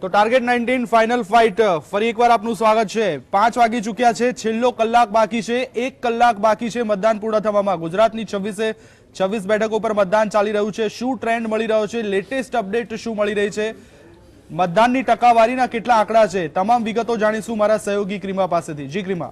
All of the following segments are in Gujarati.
તો ટાર્ગેટ 19 ફાઇનલ ફાઇટ ફરી એકવાર આપનું સ્વાગત છે। 5 વાગી ચૂક્યા છે, છેલ્લો કલાક બાકી છે, 1 કલાક બાકી છે મતદાન પૂર્ણ થવામાં। ગુજરાતની 26 બેઠકો પર મતદાન ચાલી રહ્યું છે। શું ટ્રેન્ડ મળી રહ્યો છે, લેટેસ્ટ અપડેટ શું મળી રહી છે, મતદાનની ટકાવારીના કેટલા આંકડા છે, તમામ વિગતો જાણીશું મારા સહયોગી ક્રિમા પાસેથી। જી ક્રિમા।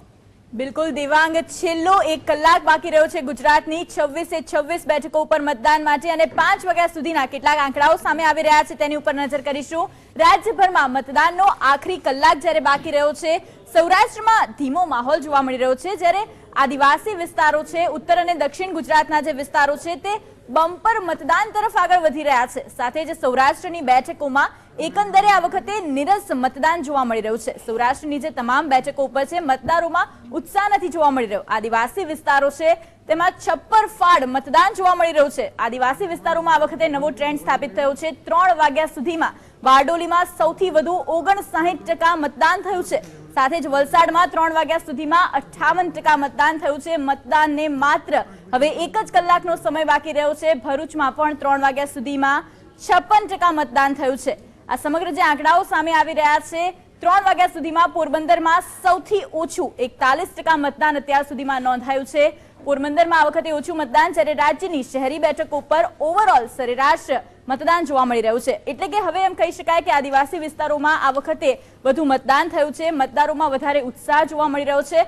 બિલકુલ દિવાંગ, છેલ્લો 1 કલાક બાકી રહ્યો છે ગુજરાતની 26 બેઠકો ઉપર મતદાન માટે અને 5 વાગ્યા સુધીના કેટલાક આંકડાઓ સામે આવી રહ્યા છે તેની ઉપર નજર કરીશું। રાજ્યભરમાં મતદાનનો આખરી કલાક જ્યારે બાકી રહ્યો છે, સૌરાષ્ટ્રમાં ધીમો માહોલ જોવા મળી રહ્યો છે, જ્યારે આદિવાસી વિસ્તારો છે, ઉત્તર અને દક્ષિણ ગુજરાતના જે વિસ્તારો છે તે બમ્પર મતદાન તરફ આગળ વધી રહ્યા છે। સાથે જ સૌરાષ્ટ્રની બેઠકોમાં એકંદરે આ વખતે નીરસ મતદાન જોવા મળી રહ્યું છે। સૌરાષ્ટ્રની જે તમામ બેઠકો ઉપર છે મતદારોમાં ઉત્સાહ નથી જોવા મળી રહ્યો। આદિવાસી વિસ્તારો છે તેમાં છપ્પર ફાડ મતદાન જોવા મળી રહ્યું છે। આદિવાસી વિસ્તારોમાં આ વખતે નવો ટ્રેન્ડ સ્થાપિત થયો છે। 3 વાગ્યા સુધીમાં બારડોલીમાં સૌથી વધુ 59% મતદાન થયું છે। સાથે જ વલસાડમાં 3 વાગ્યા સુધીમાં 58% મતદાન થયું છે। મતદાનને માત્ર હવે 1 જ કલાકનો સમય બાકી રહ્યો છે। ભરૂચમાં પણ 3 વાગ્યા સુધીમાં 56% મતદાન થયું છે। આ સમગ્ર જે આંકડાઓ સામે આવી રહ્યા છે, 3 વાગ્યા સુધીમાં પોરબંદરમાં સૌથી ઓછું 41% મતદાન અત્યાર સુધીમાં નોંધાયું છે। પોરબંદરમાં આ વખતે ઓછું મતદાન, જ્યારે રાજ્યની શહેરી બેઠકો પર ઓવરઓલ સરેરાશ મતદાન જોવા મળી રહ્યું છે। એટલે કે હવે એમ કહી શકાય કે આદિવાસી વિસ્તારોમાં આ વખતે વધુ મતદાન થયું છે, મતદારોમાં વધારે ઉત્સાહ જોવા મળી રહ્યો છે।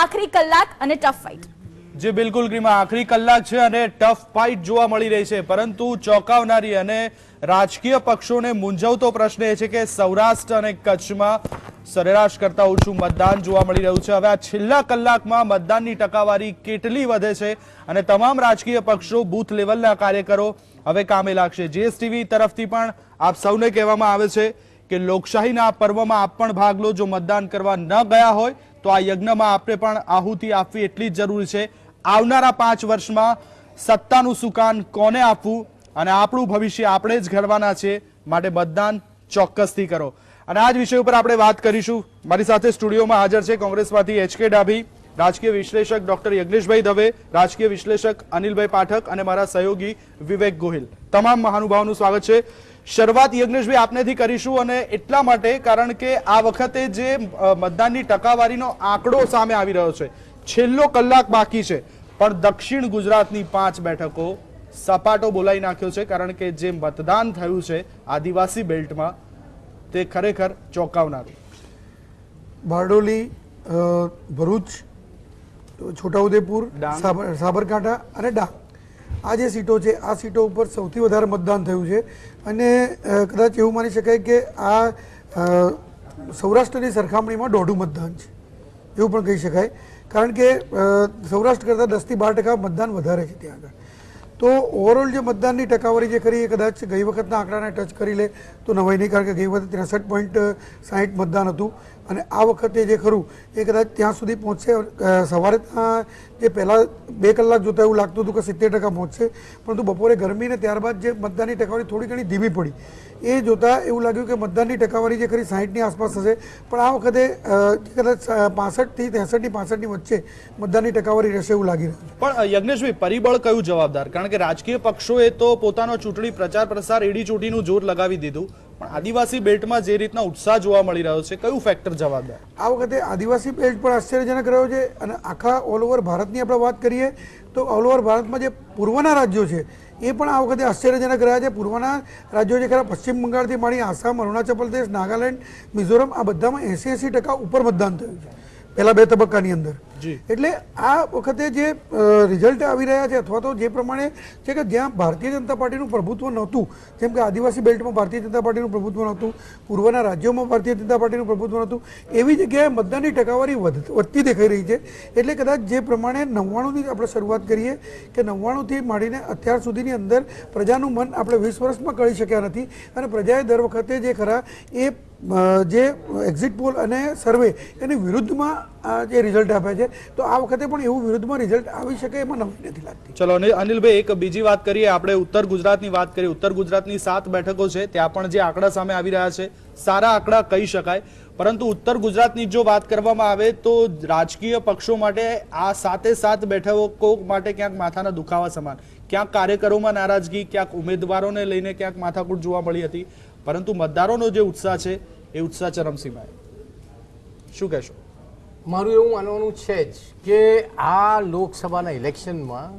આખરી કલાક અને ટફ ફાઇટ। જી બિલકુલ ક્રિમા, આખરી કલાક છે અને ટફ ફાઇટ જોવા મળી રહી છે, પરંતુ ચોંકાવનારી અને રાજકીય પક્ષોને મૂંઝવતો પ્રશ્ન એ છે કે સૌરાષ્ટ્ર અને કચ્છમાં સરેરાશ કરતા ઓછું મતદાન જોવા મળી રહ્યું છે। હવે આ છેલ્લા કલાકમાં મતદાનની ટકાવારી કેટલી વધે છે અને તમામ રાજકીય પક્ષો, બૂથ લેવલના કાર્યકરો હવે કામે લાગશે। જીએસટીવી તરફથી પણ આપ સૌને કહેવામાં આવે છે કે લોકશાહીના આ પર્વમાં આપ પણ ભાગ લો। જો મતદાન કરવા ન ગયા હોય તો આ યજ્ઞમાં આપણે પણ આહુતિ આપવી એટલી જ જરૂરી છે। આવનારા 5 વર્ષમાં સત્તાનું સુકાન કોને આપવું અને આપણું ભવિષ્ય આપણે જ ઘડવાના છે, માટે મતદાન ચોક્કસથી કરો। અને આ જ વિષય ઉપર આપણે વાત કરીશું। મારી સાથે સ્ટુડિયોમાં હાજર છે કોંગ્રેસમાંથી HK ડાભી, રાજકીય વિશ્લેષક ડોક્ટર યજ્ઞેશભાઈ દવે, રાજકીય વિશ્લેષક અનિલભાઈ પાઠક અને મારા સહયોગી વિવેક ગોહિલ। તમામ મહાનુભાવોનું સ્વાગત છે। શરૂઆત યજ્ઞેશભાઈ આપનેથી કરીશું, અને એટલા માટે કારણ કે આ વખતે જે મતદાનની ટકાવારીનો આંકડો સામે આવી રહ્યો છે, છેલ્લો કલાક બાકી છે, પણ દક્ષિણ ગુજરાતની 5 બેઠકો સપાટો બોલાવી નાખ્યો છે, કારણ કે જે મતદાન થયું છે આદિવાસી બેલ્ટમાં તે ખરેખર ચોંકાવનારું। બારડોલી, ભરૂચ, છોટાઉદેપુર, સાબરકાંઠા અને ડાંગ, આ જે સીટો છે આ સીટો ઉપર સૌથી વધારે મતદાન થયું છે। અને કદાચ એવું માની શકાય કે આ સૌરાષ્ટ્રની સરખામણીમાં દોઢું મતદાન છે એવું પણ કહી શકાય, કારણ કે સૌરાષ્ટ્ર કરતાં 10 થી 12% મતદાન વધારે છે ત્યાં આગળ। તો ઓવરઓલ જે મતદાનની ટકાવારી જે ખરી એ કદાચ ગઈ વખતના આંકડાને ટચ કરી લે તો નવાઈ નહીં, કારણ કે ગઈ વખતે 63.60 મતદાન હતું અને આ વખતે જે ખરું એ કદાચ ત્યાં સુધી પહોંચશે। સવારે જે પહેલાં 2 કલાક જોતા એવું લાગતું હતું કે 70% પહોંચશે, પરંતુ બપોરે ગરમી ને ત્યારબાદ જે મતદાનની ટકાવારી થોડી ઘણી ધીમી પડી એ જોતાં એવું લાગ્યું કે મતદાનની ટકાવારી જે ખરી 60ની આસપાસ હશે, પણ આ વખતે કદાચ 65 થી 63 થી 65ની વચ્ચે મતદાનની ટકાવારી રહેશે એવું લાગી રહ્યું છે। પણ યજ્ઞેશભાઈ, પરિબળ કયું જવાબદાર? કારણ કે રાજકીય પક્ષોએ તો પોતાનો ચૂંટણી પ્રચાર પ્રસાર એડી ચોટીનું જોર લગાવી દીધું, પણ આદિવાસી બેલ્ટમાં જે રીતના ઉત્સાહ જોવા મળી રહ્યો છે, કયું ફેક્ટર જવાબદાર? આ વખતે આદિવાસી બેલ્ટ પણ આશ્ચર્યજનક રહ્યો છે, અને આખા ઓલ ઓવર ભારતની આપણે વાત કરીએ તો ઓલ ઓવર ભારતમાં જે પૂર્વના રાજ્યો છે એ પણ આ વખતે આશ્ચર્યજનક રહ્યા છે। પૂર્વના રાજ્યો જે ખરા પશ્ચિમ બંગાળથી માંડી આસામ, અરુણાચલ પ્રદેશ, નાગાલેન્ડ, મિઝોરમ, આ બધામાં 80% ઉપર મતદાન થયું છે પહેલા 2 તબક્કાની અંદર। એટલે આ વખતે જે રિઝલ્ટ આવી રહ્યા છે, અથવા તો જે પ્રમાણે છે કે જ્યાં ભારતીય જનતા પાર્ટીનું પ્રભુત્વ નહોતું, જેમ કે આદિવાસી બેલ્ટમાં ભારતીય જનતા પાર્ટીનું પ્રભુત્વ નહોતું, પૂર્વના રાજ્યોમાં ભારતીય જનતા પાર્ટીનું પ્રભુત્વ નહોતું, એવી જગ્યાએ મતદાનની ટકાવારી વધતી દેખાઈ રહી છે। એટલે કદાચ જે પ્રમાણે 99ની આપણે શરૂઆત કરીએ કે 99થી માંડીને અત્યાર સુધીની અંદર પ્રજાનું મન આપણે 20 વર્ષમાં કરી શક્યા નથી, અને પ્રજાએ દર વખતે જે ખરા એ જે એક્ઝિટ પોલ અને સર્વે એની વિરુદ્ધમાં જે રિઝલ્ટ આપ્યા છે, તો આ વખતે પણ એવું વિરુદ્ધમાં રિઝલ્ટ આવી શકે એમાં નવાઈ નથી લાગતી। ચલો અનિલભાઈ, એક બીજી વાત કરીએ, આપણે ઉત્તર ગુજરાતની વાત કરીએ। ઉત્તર ગુજરાતની 7 બેઠકો છે, ત્યાં પણ જે આંકડા સામે આવી રહ્યા છે સારા આંકડા કહી શકાય, પરંતુ ઉત્તર ગુજરાતની જો વાત કરવામાં આવે તો રાજકીય પક્ષો માટે આ 7 બેઠકો માટે ક્યાંક માથાના દુખાવા સમાન, ક્યાંક કાર્યકરોમાં નારાજગી, ક્યાંક ઉમેદવારોને લઈને ક્યાંક માથાકૂટ જોવા મળી હતી, પરંતુ મતદારોનો જે ઉત્સાહ છે એ ઉત્સાહ ચરમસીમાએ. શું કહેશો? મારું એવું માનવાનું છે જ કે આ લોકસભાના ઇલેક્શનમાં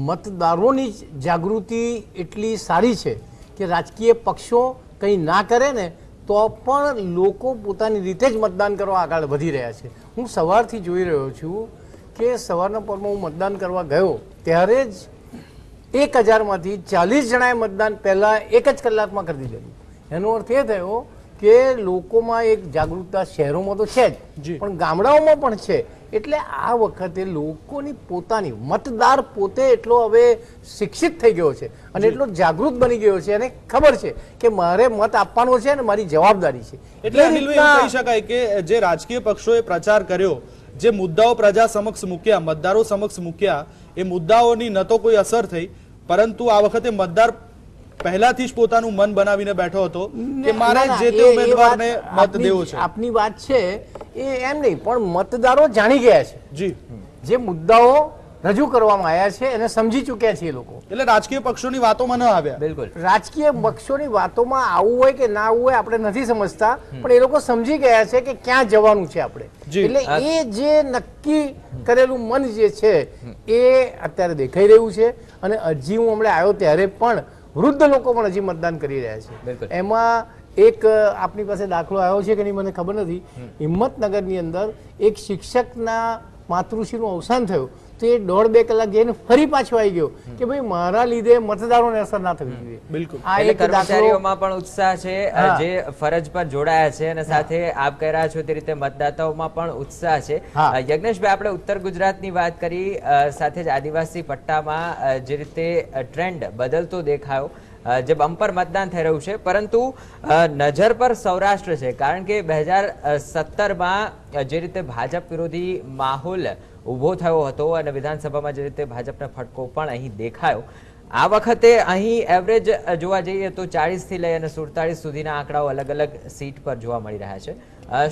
મતદારોની જ જાગૃતિ એટલી સારી છે કે રાજકીય પક્ષો કંઈ ના કરે ને તો પણ લોકો પોતાની રીતે જ મતદાન કરવા આગળ વધી રહ્યા છે. હું સવારથી જોઈ રહ્યો છું કે સવારના પરમાં હું મતદાન કરવા ગયો ત્યારે જ 1000માંથી 40 જણાએ મતદાન પહેલાં 1 જ કલાકમાં કરી દીધેલું. એનો અર્થ એ થયો કે લોકોમાં એક જાગૃતતા શહેરોમાં તો છે જ પણ ગામડાઓમાં પણ છે. એટલે આ વખતે લોકોની પોતાની મતદાર પોતે એટલો હવે શિક્ષિત થઈ ગયો છે અને એટલો જાગૃત બની ગયો છે અને ખબર છે કે મારે મત આપવાનો છે અને મારી જવાબદારી છે. એટલે અનિલભાઈ એવું કહી શકાય કે જે રાજકીય પક્ષોએ પ્રચાર કર્યો, જે મુદ્દાઓ પ્રજા સમક્ષ મૂક્યા, મતદારો સમક્ષ મૂક્યા, એ મુદ્દાઓની ન તો કોઈ અસર થઈ, પરંતુ આ વખતે મતદાર પહેલાથી જ પોતાનું મન બનાવીને બેઠો હતો કે મારે જે તે ઉમેદવારને મત દેવો છે. આપની વાત છે એ એમ નહીં, પણ મતદારો જાણી ગયા છે જી જે મુદ્દાઓ રજૂ કરવામાં આવ્યા છે એને સમજી ચૂક્યા છે એ લોકો. એટલે રાજકીય પક્ષોની વાતોમાં ન આવ્યા. બિલકુલ રાજકીય પક્ષોની વાતોમાં આવવું હોય કે ના આવવું હોય આપણે નથી સમજતા, પણ એ લોકો સમજી ગયા છે કે ક્યાં જવાનું છે આપણે. એટલે એ જે નક્કી કરેલું મન જે છે એ અત્યારે દેખાઈ રહ્યું છે. અને હજી હું હમણાં આવ્યો ત્યારે પણ વૃદ્ધ લોકો પણ હજી મતદાન કરી રહ્યા છે. એમાં એક આપની પાસે દાખલો આવ્યો છે કે નહીં મને ખબર નથી. હિંમતનગરની અંદર એક શિક્ષકના માતૃશ્રીનું અવસાન થયું તો એ 1.5-2 કલાક જઈને ફરી પાછો આવી ગયો કે ભાઈ મારા લીધે મતદારોને અસર ના થવી જોઈએ. બિલકુલ. આ એક કર્મચારીઓમાં પણ ઉત્સાહ છે જે ફરજ પર જોડાયા છે અને સાથે આપ કહી રહ્યા છો તે રીતે મતદાતાઓમાં પણ ઉત્સાહ છે. યજ્ઞેશભાઈ, આપણે ઉત્તર ગુજરાતની વાત કરી, સાથે જ આદિવાસી પટ્ટામાં જે રીતે ટ્રેન્ડ બદલતો દેખાયો, જે બમ્પર મતદાન થઈ રહ્યું છે, પરંતુ નજર પર સૌરાષ્ટ્ર છે. કારણ કે 2017માં જે રીતે ભાજપ વિરોધી માહોલ ઊભો થયો હતો અને વિધાનસભામાં જે રીતે ભાજપને ફટકો પણ અહીં દેખાયો, આ વખતે અહીં એવરેજ જોવા જઈએ તો 40 થી લઈ અને 47 સુધીના આંકડાઓ અલગ અલગ સીટ પર જોવા મળી રહ્યા છે.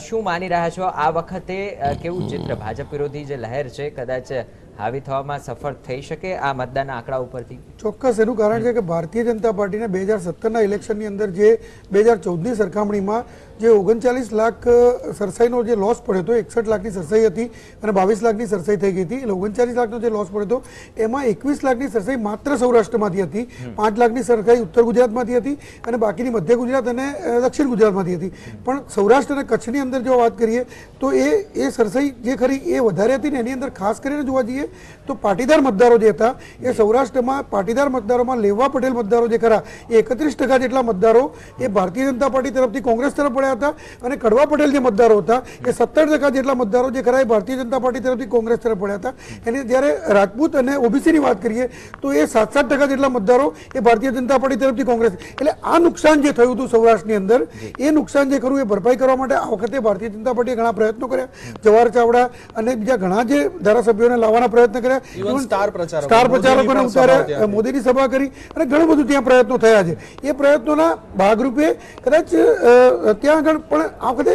શું માની રહ્યા છો આ વખતે કેવું ચિત્ર, ભાજપ વિરોધી જે લહેર છે કદાચ હાવી થવામાં સફળ થઈ શકે આ મતદાનના આંકડા ઉપરથી? ચોક્કસ એનું કારણ છે કે ભારતીય જનતા પાર્ટીને 2017ના ઇલેક્શનની અંદર જે 2014ની સરખામણીમાં જે 39 લાખ સરસાઈનો જે લોસ પડ્યો હતો, 61 લાખની સરસાઈ હતી અને 22 લાખની સરસાઈ થઈ ગઈ હતી. એટલે 39 લાખનો જે લોસ પડ્યો હતો એમાં 21 લાખની સરસાઈ માત્ર સૌરાષ્ટ્રમાંથી હતી, 5 લાખની સરસાઈ ઉત્તર ગુજરાતમાંથી હતી અને બાકીની મધ્ય ગુજરાત અને દક્ષિણ ગુજરાતમાંથી હતી. પણ સૌરાષ્ટ્ર અને કચ્છની અંદર જો વાત કરીએ તો એ સરસાઈ જે ખરી એ વધારે હતી ને એની અંદર ખાસ કરીને જોવા જઈએ તો પાટીદાર મતદારો જે હતા એ સૌરાષ્ટ્રમાં પાટીદાર મતદારોમાં લેવા પટેલ મતદારો જે ખરા એ 31% જેટલા મતદારો એ ભારતીય જનતા પાર્ટી તરફથી કોંગ્રેસ તરફ પડ્યા હતા અને કડવા પટેલ જે મતદારો હતા એ 17% જેટલા મતદારો જે ખરા એ ભારતીય જનતા પાર્ટી તરફથી કોંગ્રેસ તરફ પડ્યા હતા. અને જ્યારે રાજપૂત અને ઓબીસીની વાત કરીએ તો એ 7% જેટલા મતદારો એ ભારતીય જનતા પાર્ટી તરફથી કોંગ્રેસ. એટલે આ નુકસાન જે થયું હતું સૌરાષ્ટ્રની અંદર એ નુકસાન જે ખરું એ ભરપાઈ કરવા માટે આ વખતે ભારતીય જનતા પાર્ટીએ ઘણા પ્રયત્નો કર્યા. જવાહર ચાવડા અને બીજા ઘણા જે ધારાસભ્યોને લાવવાના પ્રયત્ન કર્યા, સ્ટાર પ્રચારકોને ઉતાર્યા, મોદીની સભા કરી અને ઘણું બધું ત્યાં પ્રયત્નો થયા છે. એ પ્રયત્નોના ભાગરૂપે કદાચ ત્યાં આગળ પણ આ વખતે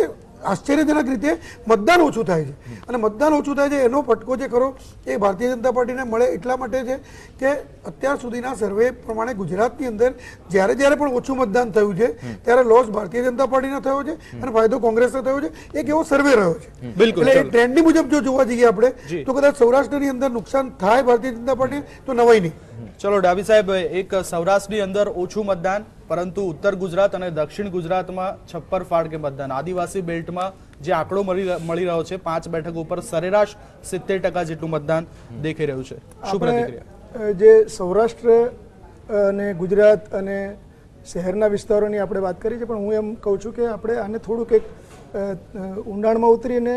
આશ્ચર્યજનક રીતે મતદાન ઓછું થાય છે. અને મતદાન ઓછું થાય છે એનો ફટકો જે ખરો એ ભારતીય જનતા પાર્ટીને મળે એટલા માટે છે કે અત્યાર સુધીના સર્વે પ્રમાણે ગુજરાતની અંદર જ્યારે જ્યારે પણ ઓછું મતદાન થયું છે ત્યારે લોસ ભારતીય જનતા પાર્ટીનો થયો છે અને ફાયદો કોંગ્રેસનો થયો છે. એક એવો સર્વે રહ્યો છે. એટલે એ ટ્રેન્ડની મુજબ જો જોવા જઈએ આપણે તો કદાચ સૌરાષ્ટ્રની અંદર નુકસાન થાય ભારતીય જનતા પાર્ટી તો નવાઈ નહીં. ચલો ડાભી સાહેબ, એક સૌરાષ્ટ્રની અંદર ઓછું મતદાન પરંતુ ઉત્તર ગુજરાત અને દક્ષિણ ગુજરાતમાં છપ્પર ફાડકે મતદાન, આદિવાસી બેલ્ટમાં જે આંકડો મળી રહ્યો છે 5 બેઠકો ઉપર સરેરાશ 70% જેટલું મતદાન દેખાઈ રહ્યું છે, શું પ્રતિક્રિયા? જે સૌરાષ્ટ્ર અને ગુજરાત અને શહેરના વિસ્તારોની આપણે વાત કરી છે, પણ હું એમ કહું છું કે આપણે આને થોડુંક એક ઊંડાણમાં ઉતરીને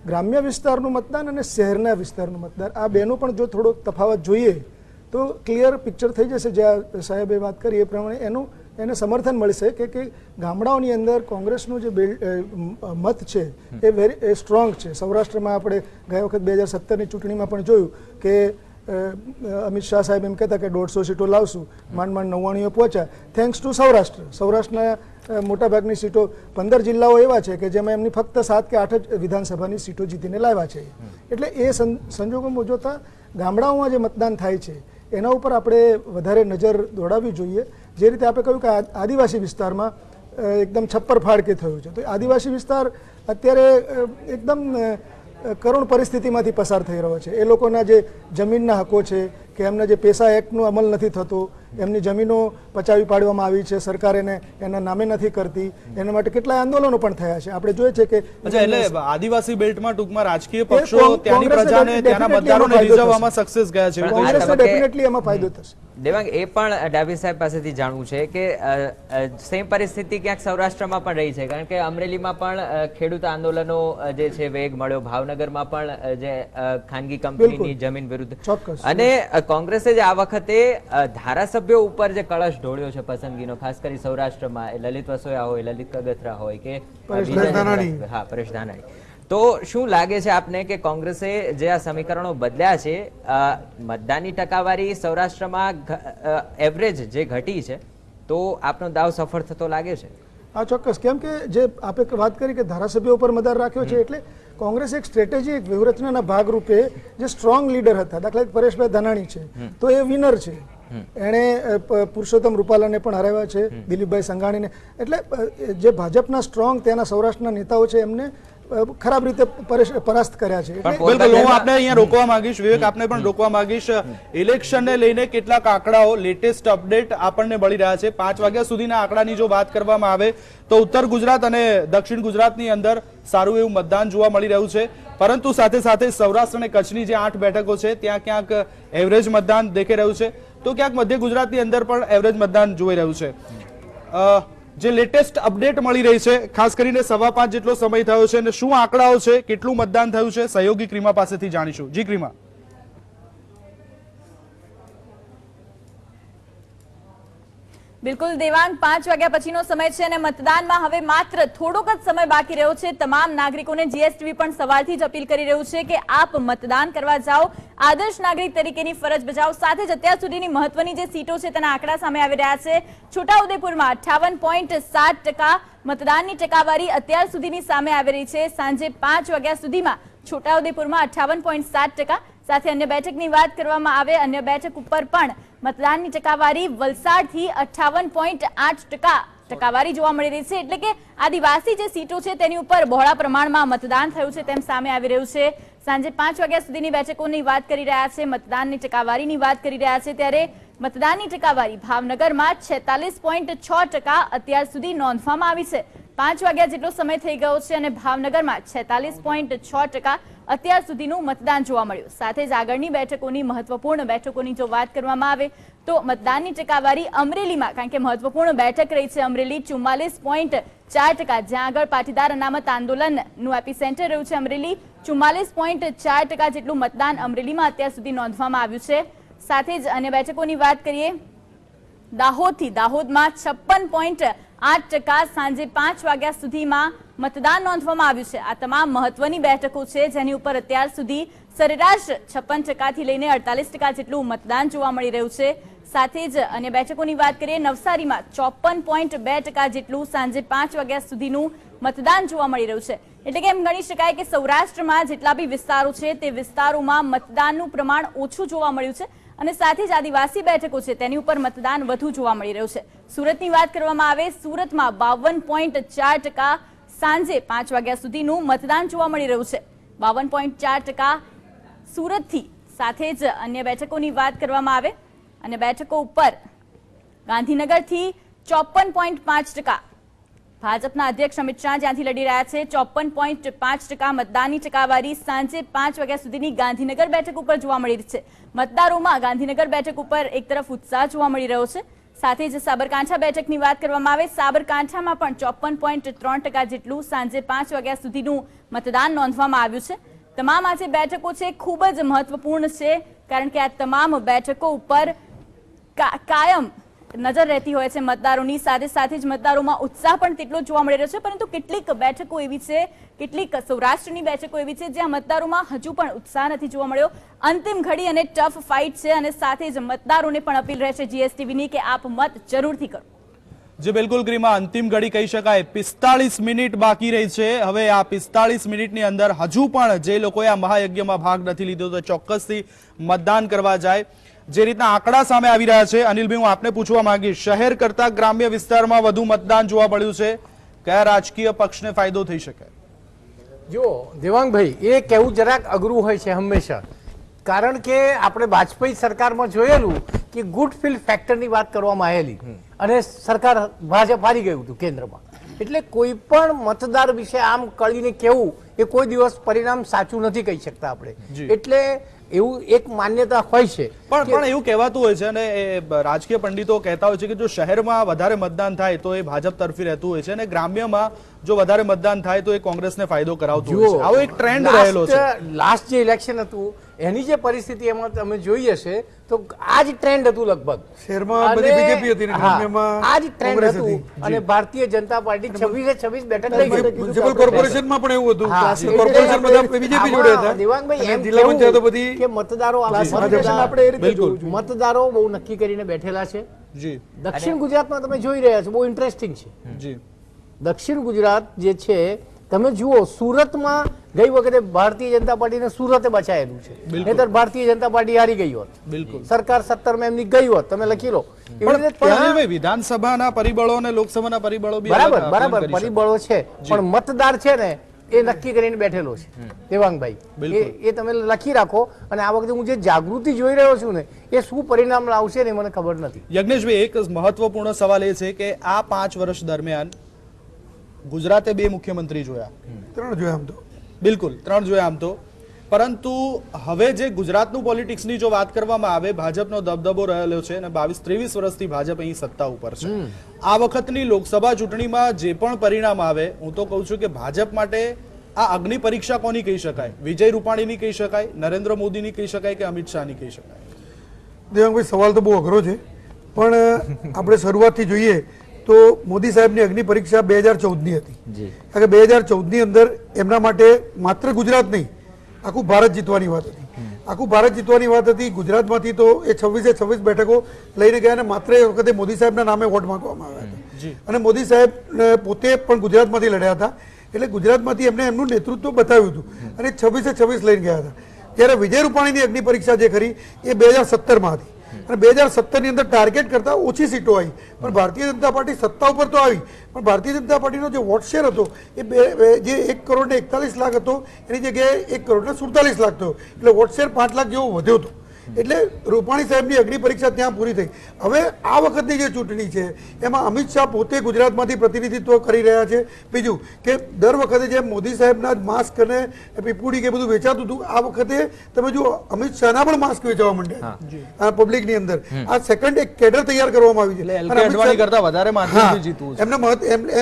ગ્રામ્ય વિસ્તારનું મતદાન અને શહેરના વિસ્તારનું મતદાન આ બેનું પણ જો થોડોક તફાવત જોઈએ તો ક્લિયર પિક્ચર થઈ જશે. જે સાહેબે વાત કરી એ પ્રમાણે એને સમર્થન મળશે કે ગામડાઓની અંદર કોંગ્રેસનું જે મત છે એ વેરી સ્ટ્રોંગ છે. સૌરાષ્ટ્રમાં આપણે ગયા વખત 2017ની ચૂંટણીમાં પણ જોયું કે અમિત શાહ સાહેબ એમ કહેતા કે 150 સીટો લાવશું, માંડ 99 પહોંચ્યા થેન્ક્સ ટુ સૌરાષ્ટ્ર. સૌરાષ્ટ્રના મોટાભાગની સીટો 15 જિલ્લાઓ એવા છે કે જેમાં એમની ફક્ત 7 કે 8 જ વિધાનસભાની સીટો જીતીને લાવ્યા છે. એટલે એ સંજોગોમાં જોતા ગામડાઓમાં જે મતદાન થાય છે એના ઉપર આપણે વધારે નજર દોડાવવી જોઈએ. જે રીતે આપણે કહ્યું કે આદિવાસી વિસ્તારમાં એકદમ છપ્પર ફાડકે થયું છે. તો આદિવાસી વિસ્તાર અત્યારે એકદમ કરુણ પરિસ્થિતિમાંથી પસાર થઈ રહ્યો છે. એ લોકોના જે જમીનના હકો છે કે એમના જે પેસા એક્ટનો અમલ નથી થતો, એમની જમીનો પચાવી પાડવામાં આવી છે, સરકાર એને એના નામે નથી કરતી, એના માટે કેટલાય આંદોલનો પણ થયા છે. આપણે જોઈએ છે કે એટલે આદિવાસી બેલ્ટમાં ટૂંકમાં રાજકીય પક્ષો ત્યાંની પ્રજાને ત્યાંના મતદારોને રીઝવવામાં સક્સેસ ગયા છે. કોંગ્રેસને ડેફિનેટલી એમાં ફાયદો થશે. દેવાંગ, એ પણ ડાભી સાહેબ પાસેથી જાણવું છે કે સેમ પરિસ્થિતિ ક્યાંક સૌરાષ્ટ્રમાં પણ રહી છે, કારણ કે અમરેલીમાં પણ ખેડૂત આંદોલનો જે છે વેગ મળ્યો, ભાવનગરમાં પણ જે ખાનગી કંપનીની જમીન વિરુદ્ધ, અને કોંગ્રેસે જે આ વખતે ધારાસભ્યો ઉપર જે કળશ ઢોળ્યો છે પસંદગીનો, ખાસ કરી સૌરાષ્ટ્રમાં, લલિત વસોયા હોય, લલિત કગથરા હોય કે પરેશ ધાનાણી, તો શું લાગે છે આપને કે કોંગ્રેસે જે આ સમીકરણો બદલ્યા છે, મતદાનની ટકાવારી સૌરાષ્ટ્રમાં એવરેજ જે ઘટી છે, તો આપનો દાવ સફળ થતો લાગે છે? હા, ચોક્કસ. કેમ કે જે આપે વાત કરી કે ધારાસભ્યો ઉપર મતદાર રાખ્યો છે, એટલે કોંગ્રેસ એક સ્ટ્રેટેજી, એક વ્યૂહરચનાના ભાગરૂપે જે સ્ટ્રોંગ લીડર હતા, દાખલા પરેશભાઈ ધાનાણી છે, તો એ વિનર છે. એણે પુરુષોત્તમ રૂપાલાને પણ હરાવ્યા છે, દિલીપભાઈ સંઘાણીને. એટલે જે ભાજપના સ્ટ્રોંગ ત્યાંના સૌરાષ્ટ્રના નેતાઓ છે એમને ખરાબ રીતે પરાસ્ત કર્યા છે. બિલકુલ, હું આપને અહીંયા રોકવા માંગીશ, વિવેક આપને પણ રોકવા માંગીશ. ઇલેક્શનને લઈને કેટલાક આંકડાઓ, લેટેસ્ટ અપડેટ આપણને મળી રહ્યા છે. 5 વાગ્યા સુધીના આંકડાની જો વાત કરવામાં આવે તો ઉત્તર ગુજરાત અને દક્ષિણ ગુજરાતની અંદર સારું એવું મતદાન જોવા મળી રહ્યું છે, પરંતુ સાથે સાથે સૌરાષ્ટ્ર અને કચ્છની જે 8 બેઠકો છે ત્યાં ક્યાંક એવરેજ મતદાન દેખાઈ રહ્યું છે, તો ક્યાંક મધ્ય ગુજરાતની અંદર પણ એવરેજ મતદાન જોઈ રહ્યું છે. જે લેટેસ્ટ અપડેટ મળી રહી છે, ખાસ કરીને 5:15 જેટલો સમય થયો છે, અને શું આંકડાઓ છે, કેટલું મતદાન થયું છે, સહયોગી ક્રીમા પાસેથી જાણીશું. જી ક્રીમા. બિલકુલ દેવાંગ, 5 વાગ્યા પછીનો સમય છે અને મતદાનમાં હવે માત્ર થોડોક જ સમય બાકી રહ્યો છે. તમામ નાગરિકોને જીએસટીવી પણ સવારથી જ અપીલ કરી રહ્યું છે કે આપ મતદાન કરવા જાઓ, આદર્શ નાગરિક તરીકેની ફરજ બજાવો. સાથે જ અત્યાર સુધીની મહત્વની જે સીટો છે તેના આંકડા સામે આવી રહ્યા છે. છોટાઉદેપુરમાં 58.7% મતદાનની ટકાવારી અત્યાર સુધીની સામે આવી રહી છે. સાંજે 5 વાગ્યા સુધીમાં છોટાઉદેપુરમાં 58.7%. સાથે અન્ય બેઠકની વાત કરવામાં આવે, અન્ય બેઠક ઉપર પણ મતદાનની ટકાવારી વલસાડથી 58.8% ટકાવારી જોવા મળી રહી છે. એટલે કે આદિવાસી જે સીટો છે તેની ઉપર બહોળા પ્રમાણમાં મતદાન થયું છે તેમ સામે આવી રહ્યું છે. સાંજે 5 વાગ્યા સુધીની બેઠકોની વાત કરી રહ્યા છે, મતદાનની ટકાવારીની વાત કરી રહ્યા છે, ત્યારે મતદાનની ટકાવારી ભાવનગરમાં 46.6% અત્યાર સુધી નોંધવામાં આવી છે. 5 વાગ્યા જેટલો સમય થઈ ગયો છે અને ભાવનગરમાં 46.6% અત્યાર સુધીનું મતદાન જોવા મળ્યું. સાથે જ આગળની બેઠકોની, મહત્વપૂર્ણ બેઠકોની જો વાત કરવામાં આવે તો મતદાનની ટકાવારી અમરેલીમાં, કારણ કે મહત્વપૂર્ણ બેઠક રહી છે અમરેલી, 44.4%, જ્યાં આગળ પાટીદાર અનામત આંદોલનનું એપિસેન્ટર રહ્યું છે અમરેલી. 44.4% જેટલું મતદાન અમરેલીમાં અત્યાર સુધી નોંધવામાં આવ્યું છે. સાથે જ અન્ય બેઠકોની વાત કરીએ, દાહોદમાં 56.8%, સાંજે 5 વાગ્યા સુધીમાં મતદાન નોંધવામાં આવ્યું છે. આ તમામ મહત્વની બેઠકો છે જેની ઉપર અત્યાર સુધી સરેરાશ 56% થી લઈને 48% જેટલું મતદાન જોવા મળી રહ્યું છે. સાથે જ અન્ય બેઠકોની વાત કરીએ, નવસારીમાં 54.2% જેટલું સાંજે 5 વાગ્યા સુધીનું મતદાન જોવા મળી રહ્યું છે. એટલે કે એમ ગણી શકાય કે સૌરાષ્ટ્રમાં જેટલા બી વિસ્તારો છે તે વિસ્તારોમાં મતદાનનું પ્રમાણ ઓછું જોવા મળ્યું છે, અને સાથે જ આદિવાસી બેઠકો છે તેની ઉપર મતદાન વધુ જોવા મળી રહ્યું છે. સુરતની વાત કરવામાં આવે, સુરતમાં 52.4% સાંજે 5 વાગ્યા સુધીનું મતદાન જોવા મળી રહ્યું છે. 52.4% સુરતથી. સાથે જ અન્ય બેઠકોની વાત કરવામાં આવે, અને બેઠકો ઉપર ગાંધીનગરથી 54.5%, ભાજપના અધ્યક્ષ અમિત શાહ જ્યાંથી લડી રહ્યા છે, 54.5% મતદાનની ટકાવારી સાંજે 5 વાગ્યા સુધીની ગાંધીનગર બેઠક ઉપર જોવા મળી રહી છે. મતદારોમાં ગાંધીનગર બેઠક ઉપર એક તરફ ઉત્સાહ જોવા મળી રહ્યો છે. સાથે જ સાબરકાંઠા બેઠકની વાત કરવામાં આવે, સાબરકાંઠામાં પણ 54.3% જેટલું સાંજે 5 વાગ્યા સુધીનું મતદાન નોંધવામાં આવ્યું છે. તમામ આ જે બેઠકો છે ખૂબ જ મહત્વપૂર્ણ છે, કારણ કે આ તમામ બેઠકો ઉપર કાયમ નજર રહેતી હોય છે મતદારોની. સાથે સાથે જ મતદારોમાં ઉત્સાહ પણ તેટલો જોવા મળી રહ્યો છે, પરંતુ કેટલીક બેઠકો એવી છે, કેટલીક સૌરાષ્ટ્રની બેઠકો એવી છે જ્યાં મતદારોમાં હજુ પણ ઉત્સાહ નથી જોવા મળ્યો. અંતિમ ઘડી અને ટફ ફાઇટ છે, અને સાથે જ મતદારોને પણ અપીલ રહેશે જીએસટીવીની કે આપ મત જરૂરથી કરો. જે બિલકુલ ગ્રીમાં અંતિમ ઘડી કહી શકાય 45 મિનિટ બાકી રહી છે. હવે આ 45 મિનિટની અંદર હજુ પણ જે લોકોએ આ મહાયજ્ઞમાં ભાગ નથી લીધો તો ચોક્કસથી મતદાન કરવા જાય. જે રીતના આંકડા સામે આવી રહ્યા છે, અનિલભાઈ હું આપને પૂછવા માંગીશ, શહેર કરતા ગ્રામ્ય વિસ્તારમાં વધુ મતદાન જોવા મળ્યું છે, કયા રાજકીય પક્ષને ફાયદો થઈ શકે? જો દેવાંગભાઈ, એ કહેવું જરાક અઘરું હોય છે હંમેશા, કારણ કે આપણે વાજપેયી સરકારમાં જોયેલું કે ગુડ ફીલ ફેક્ટરની વાત કરવામાં આવેલી અને સરકાર ભાજપ હારી ગયું હતું કેન્દ્રમાં. એટલે કોઈ પણ મતદાર વિશે આમ કળીને કહેવું એ કોઈ દિવસ પરિણામ સાચું નથી કહી શકતા આપણે. એટલે એવું એક માન્યતા હોય છે. પણ એવું કહેવાતું હોય છે અને એ રાજકીય પંડિતો કહેતા હોય છે કે જો શહેરમાં વધારે મતદાન થાય તો એ ભાજપ તરફી રહેતું હોય છે અને ગ્રામ્યમાં જો વધારે મતદાન થાય તો એ કોંગ્રેસને ફાયદો કરાવતું હોય છે. આવો એક ટ્રેન્ડ રહેલો છે. લાસ્ટ જે ઇલેક્શન હતું એની જે પરિસ્થિતિ એમાં તમે જોઈ હશે તો આ જ ટ્રેન્ડ હતું લગભગ. શહેરમાં બધી બીજેપી હતી ને ગ્રામ્યમાં આ જ ટ્રેન્ડ હતું અને ભારતીય જનતા પાર્ટી 26 બેઠક લઈ ગઈ. મ્યુનિસિપલ કોર્પોરેશનમાં પણ એવું હતું. કોર્પોરેશન બધા બીજેપી જોડે હતા. દેવાંગભાઈ, એમ જિલ્લા પંચાયતો બધી કે મતદારો આપણે એ રીતે જોવું જોઈએ. મતદારો બહુ નક્કી કરીને બેઠેલા છે. જી દક્ષિણ ગુજરાતમાં તમે જોઈ રહ્યા છો, બહુ ઇન્ટરેસ્ટિંગ છે. જી દક્ષિણ ગુજરાત જે છે તમે જુઓ, સુરતમાં ગઈ વખતે ભારતીય જનતા પાર્ટીને સુરતે બચાયેલું છે, નહીંતર ભારતીય જનતા પાર્ટી હારી ગઈ હોત. બિલકુલ સરકાર 17 માં એમની ગઈ હોત, તમે લખી લો. પણ અનિલભાઈ, વિધાનસભાના પરિબળો અને લોકસભાના પરિબળો બી બરાબર અલગ બરાબર કરી શકાય. પરિબળો છે, પણ મતદાર છે ને એ નક્કી કરીને બેઠેલો છે. દેવાંગભાઈ, એ તમે લખી રાખો. અને આ વખતે હું જે જાગૃતિ જોઈ રહ્યો છું ને એ શું પરિણામ લાવશે ને મને ખબર નથી. યજ્ઞેશભાઈ, એક મહત્વપૂર્ણ સવાલ એ છે કે આ 5 વર્ષ દરમિયાન ગુજરાતે 2 મુખ્યમંત્રી જોયા, 3 જોયા આમ તો. બિલકુલ 3 જોયા આમ તો, પરંતુ હવે જે ગુજરાતનું પોલિટિક્સની જો વાત કરવામાં આવે, ભાજપનો દબદબો રહેલો છે અને 22-23 વર્ષથી ભાજપ અહીં સત્તા ઉપર છે. આ વખતની લોકસભા ચૂંટણીમાં જે પણ પરિણામ આવે, હું તો કહું છું કે ભાજપ માટે આ અગ્નિ પરીક્ષા કોની કહી શકાય? વિજય રૂપાણીની કહી શકાય, નરેન્દ્ર મોદીની કહી શકાય કે અમિત શાહની કહી શકાય? દેવાંગભાઈ, સવાલ તો બહુ અઘરો છે, પણ આપણે શરૂઆતથી જોઈએ તો મોદી સાહેબની અગ્નિ પરીક્ષા 2014ની હતી. કારણ કે 2014ની અંદર એમના માટે માત્ર ગુજરાત નહીં, આખું ભારત જીતવાની વાત હતી. આખું ભારત જીતવાની વાત હતી. ગુજરાતમાંથી તો એ 26 બેઠકો લઈને ગયા અને માત્ર એ વખતે મોદી સાહેબના નામે વોટ માંગવામાં આવ્યા હતા. અને મોદી સાહેબ પોતે પણ ગુજરાતમાંથી લડ્યા હતા. એટલે ગુજરાતમાંથી એમને એમનું નેતૃત્વ બતાવ્યું હતું અને 26 લઈને ગયા હતા. જ્યારે વિજય રૂપાણીની અગ્નિ પરીક્ષા જે ખરી એ 2017માં હતી અને 2017ની અંદર ટાર્ગેટ કરતા ઓછી સીટો આવી, પણ ભારતીય જનતા પાર્ટી સત્તા ઉપર તો આવી, પણ ભારતીય જનતા પાર્ટીનો જે વોટ શેર હતો એ જે 1 કરોડ ને 41 લાખ હતો એની જગ્યાએ 1 કરોડ ને 47 લાખ થયો. એટલે વોટ શેર 5 લાખ જેવો વધ્યો હતો. એટલે રૂપાણી સાહેબની અગ્નિ પરીક્ષા ત્યાં પૂરી થઈ. હવે આ વખતની જે ચૂંટણી છે એમાં અમિત શાહ પોતે ગુજરાતમાંથી પ્રતિનિધિત્વ કરી રહ્યા છે. બીજું કે દર વખતે જે મોદી સાહેબના માસ્ક અને પીપુડી કે બધું વેચાતું હતું, આ વખતે તમે જુઓ અમિત શાહના પણ માસ્ક વેચાવા માંડ્યા પબ્લિકની અંદર. આ સેકન્ડ એક કેડર તૈયાર કરવામાં આવી છે.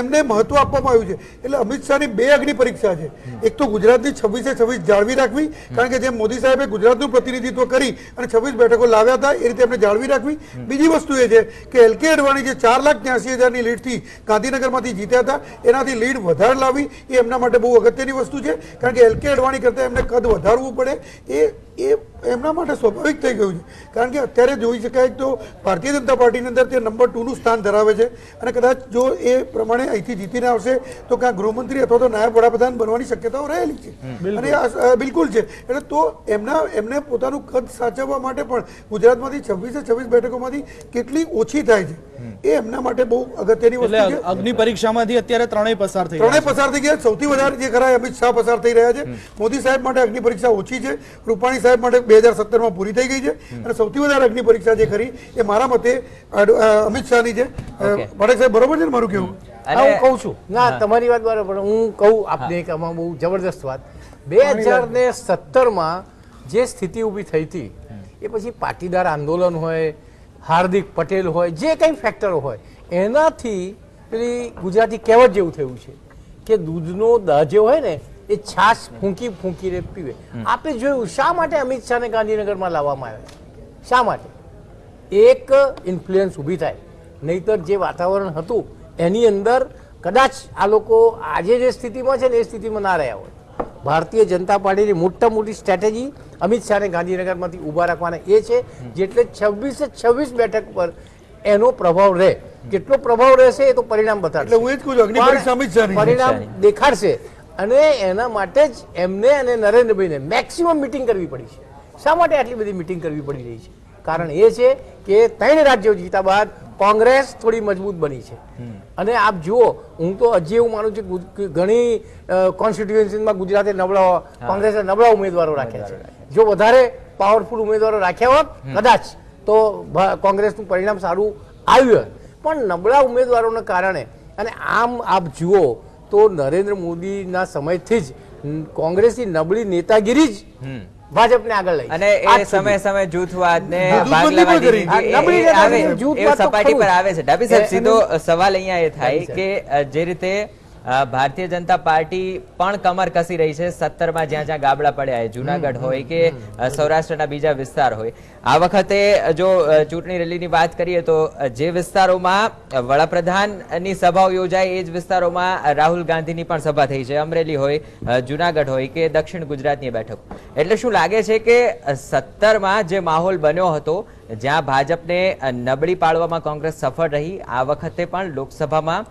એમને મહત્વ આપવામાં આવ્યું છે. એટલે અમિત શાહની 2 અગ્નિ પરીક્ષા છે. એક તો ગુજરાતની 26 જાળવી રાખવી, કારણ કે જેમ મોદી સાહેબે ગુજરાતનું પ્રતિનિધિત્વ કરી અને 26 બેઠકો લાવ્યા હતા એ રીતે એમને જાળવી રાખવી. બીજી વસ્તુ એ છે કે એલકે અડવાણી જે 4,83,000ની લીડથી ગાંધીનગરમાંથી જીત્યા હતા એનાથી લીડ વધારે લાવવી એ એમના માટે બહુ અગત્યની વસ્તુ છે. કારણ કે એલકે અડવાણી કરતાં એમને કદ વધારવું પડે એ એમના માટે સ્વાભાવિક થઈ ગયું છે. કારણ કે અત્યારે જોઈ શકાય તો ભારતીય જનતા પાર્ટીની અંદર તે નંબર 2નું સ્થાન ધરાવે છે અને કદાચ જો એ પ્રમાણે અહીંથી જીતીને આવશે તો ક્યાં ગૃહમંત્રી અથવા તો નાયબ વડાપ્રધાન બનવાની શક્યતાઓ રહેલી છે. અને આ બિલકુલ છે. એટલે તો એમને પોતાનું કદ સાચવવા માટે પણ ગુજરાતમાંથી 26 બેઠકોમાંથી કેટલી ઓછી થાય છે એ એમના માટે બહુ અગત્યની વસ્તુ છે. અગ્નિ પરીક્ષામાંથી અત્યારે 3 પસાર થઈ ગયા. સૌથી વધારે જે ખરા અમિત શાહ પસાર થઈ રહ્યા છે. મોદી સાહેબ માટે અગ્નિ પરીક્ષા ઓછી છે. રૂપાણી સાહેબ માટે 2017માં પૂરી થઈ ગઈ છે અને સૌથી વધારે અગ્નિ પરીક્ષા જે ખરી એ મારા મતે અમિત શાહની છે. પાઠક સાહેબ, બરોબર છે ને મારું કેવું? હું કહું છું ના, તમારી વાત બરાબર. હું કહું આપને એક આમાં બહુ જબરદસ્ત વાત. 2017માં જે સ્થિતિ ઊભી થઈ હતી એ પછી પાટીદાર આંદોલન હોય, હાર્દિક પટેલ હોય, જે કંઈ ફેક્ટરો હોય એનાથી પેલી ગુજરાતી કહેવત જેવું થયું છે કે દૂધનો દહ જે હોય ને એ છાશ ફૂંકીને પીવે. આપણે જોયું શા માટે અમિત શાહને ગાંધીનગરમાં લાવવામાં આવ્યા? શા માટે? એક ઇન્ફ્લુઅન્સ ઊભી થાય, નહીતર જે વાતાવરણ હતું એની અંદર કદાચ આ લોકો આજે જે સ્થિતિમાં છે ને એ સ્થિતિમાં ના રહ્યા હોય. ભારતીય જનતા પાર્ટીની મોટી સ્ટ્રેટેજી અમિત શાહને ગાંધીનગરમાંથી ઊભા રાખવાના એ છે, જેટલે 26 બેઠક પર એનો પ્રભાવ રહે. કેટલો પ્રભાવ રહેશે એ તો પરિણામ બતાવશે. એટલે હું એ જ કહું છું, અગ્નિ પરીક્ષા અમિત શાહની. પરિણામ દેખાડશે અને એના માટે જ એમને અને નરેન્દ્રભાઈને મેક્સિમમ મિટિંગ કરવી પડી છે. શા માટે આટલી બધી મિટિંગ કરવી પડી રહી છે? કારણ એ છે કે 3 રાજ્યો જીતા બાદ કોંગ્રેસ થોડી મજબૂત બની છે. અને આપ જુઓ, હું તો હજી એવું માનું છું કે ઘણી કોન્સ્ટિટ્યુએન્સીમાં ગુજરાતે કોંગ્રેસે નબળા ઉમેદવારો રાખ્યા છે. જો વધારે પાવરફુલ ઉમેદવારો રાખ્યા હોત કદાચ તો કોંગ્રેસનું પરિણામ સારું આવ્યું. પણ નબળા ઉમેદવારોના કારણે અને આમ આપ જુઓ તો નરેન્દ્ર મોદીના સમયથી જ કોંગ્રેસની નબળી નેતાગીરી જ ભાજપને આગળ લઈ અને એ સમય જૂથવાદ ને ભાગલાવાદી સપાટી પર આવે છે. ડાભી સાહેબ, સીધો સવાલ અહીંયા એ થાય કે જે રીતે ભારતીય જનતા પાર્ટી પણ કમર કસી રહી છે 17માં જ્યાં જ્યાં ગાબડા પડ્યા હોય, જુનાગઢ હોય કે સૌરાષ્ટ્રના બીજા વિસ્તાર હોય. આ વખતે જો ચૂંટણી રેલીની વાત કરીએ તો જે વિસ્તારોમાં વડાપ્રધાનની સભાઓ યોજાય એ જ વિસ્તારોમાં રાહુલ ગાંધીની પણ સભા થઈ છે. અમરેલી હોય, જુનાગઢ હોય કે દક્ષિણ ગુજરાતની બેઠક. એટલે શું લાગે છે કે 17માં જે માહોલ બન્યો હતો જ્યાં ભાજપને નબળી પાડવામાં કોંગ્રેસ સફળ રહી, આ વખતે પણ લોકસભામાં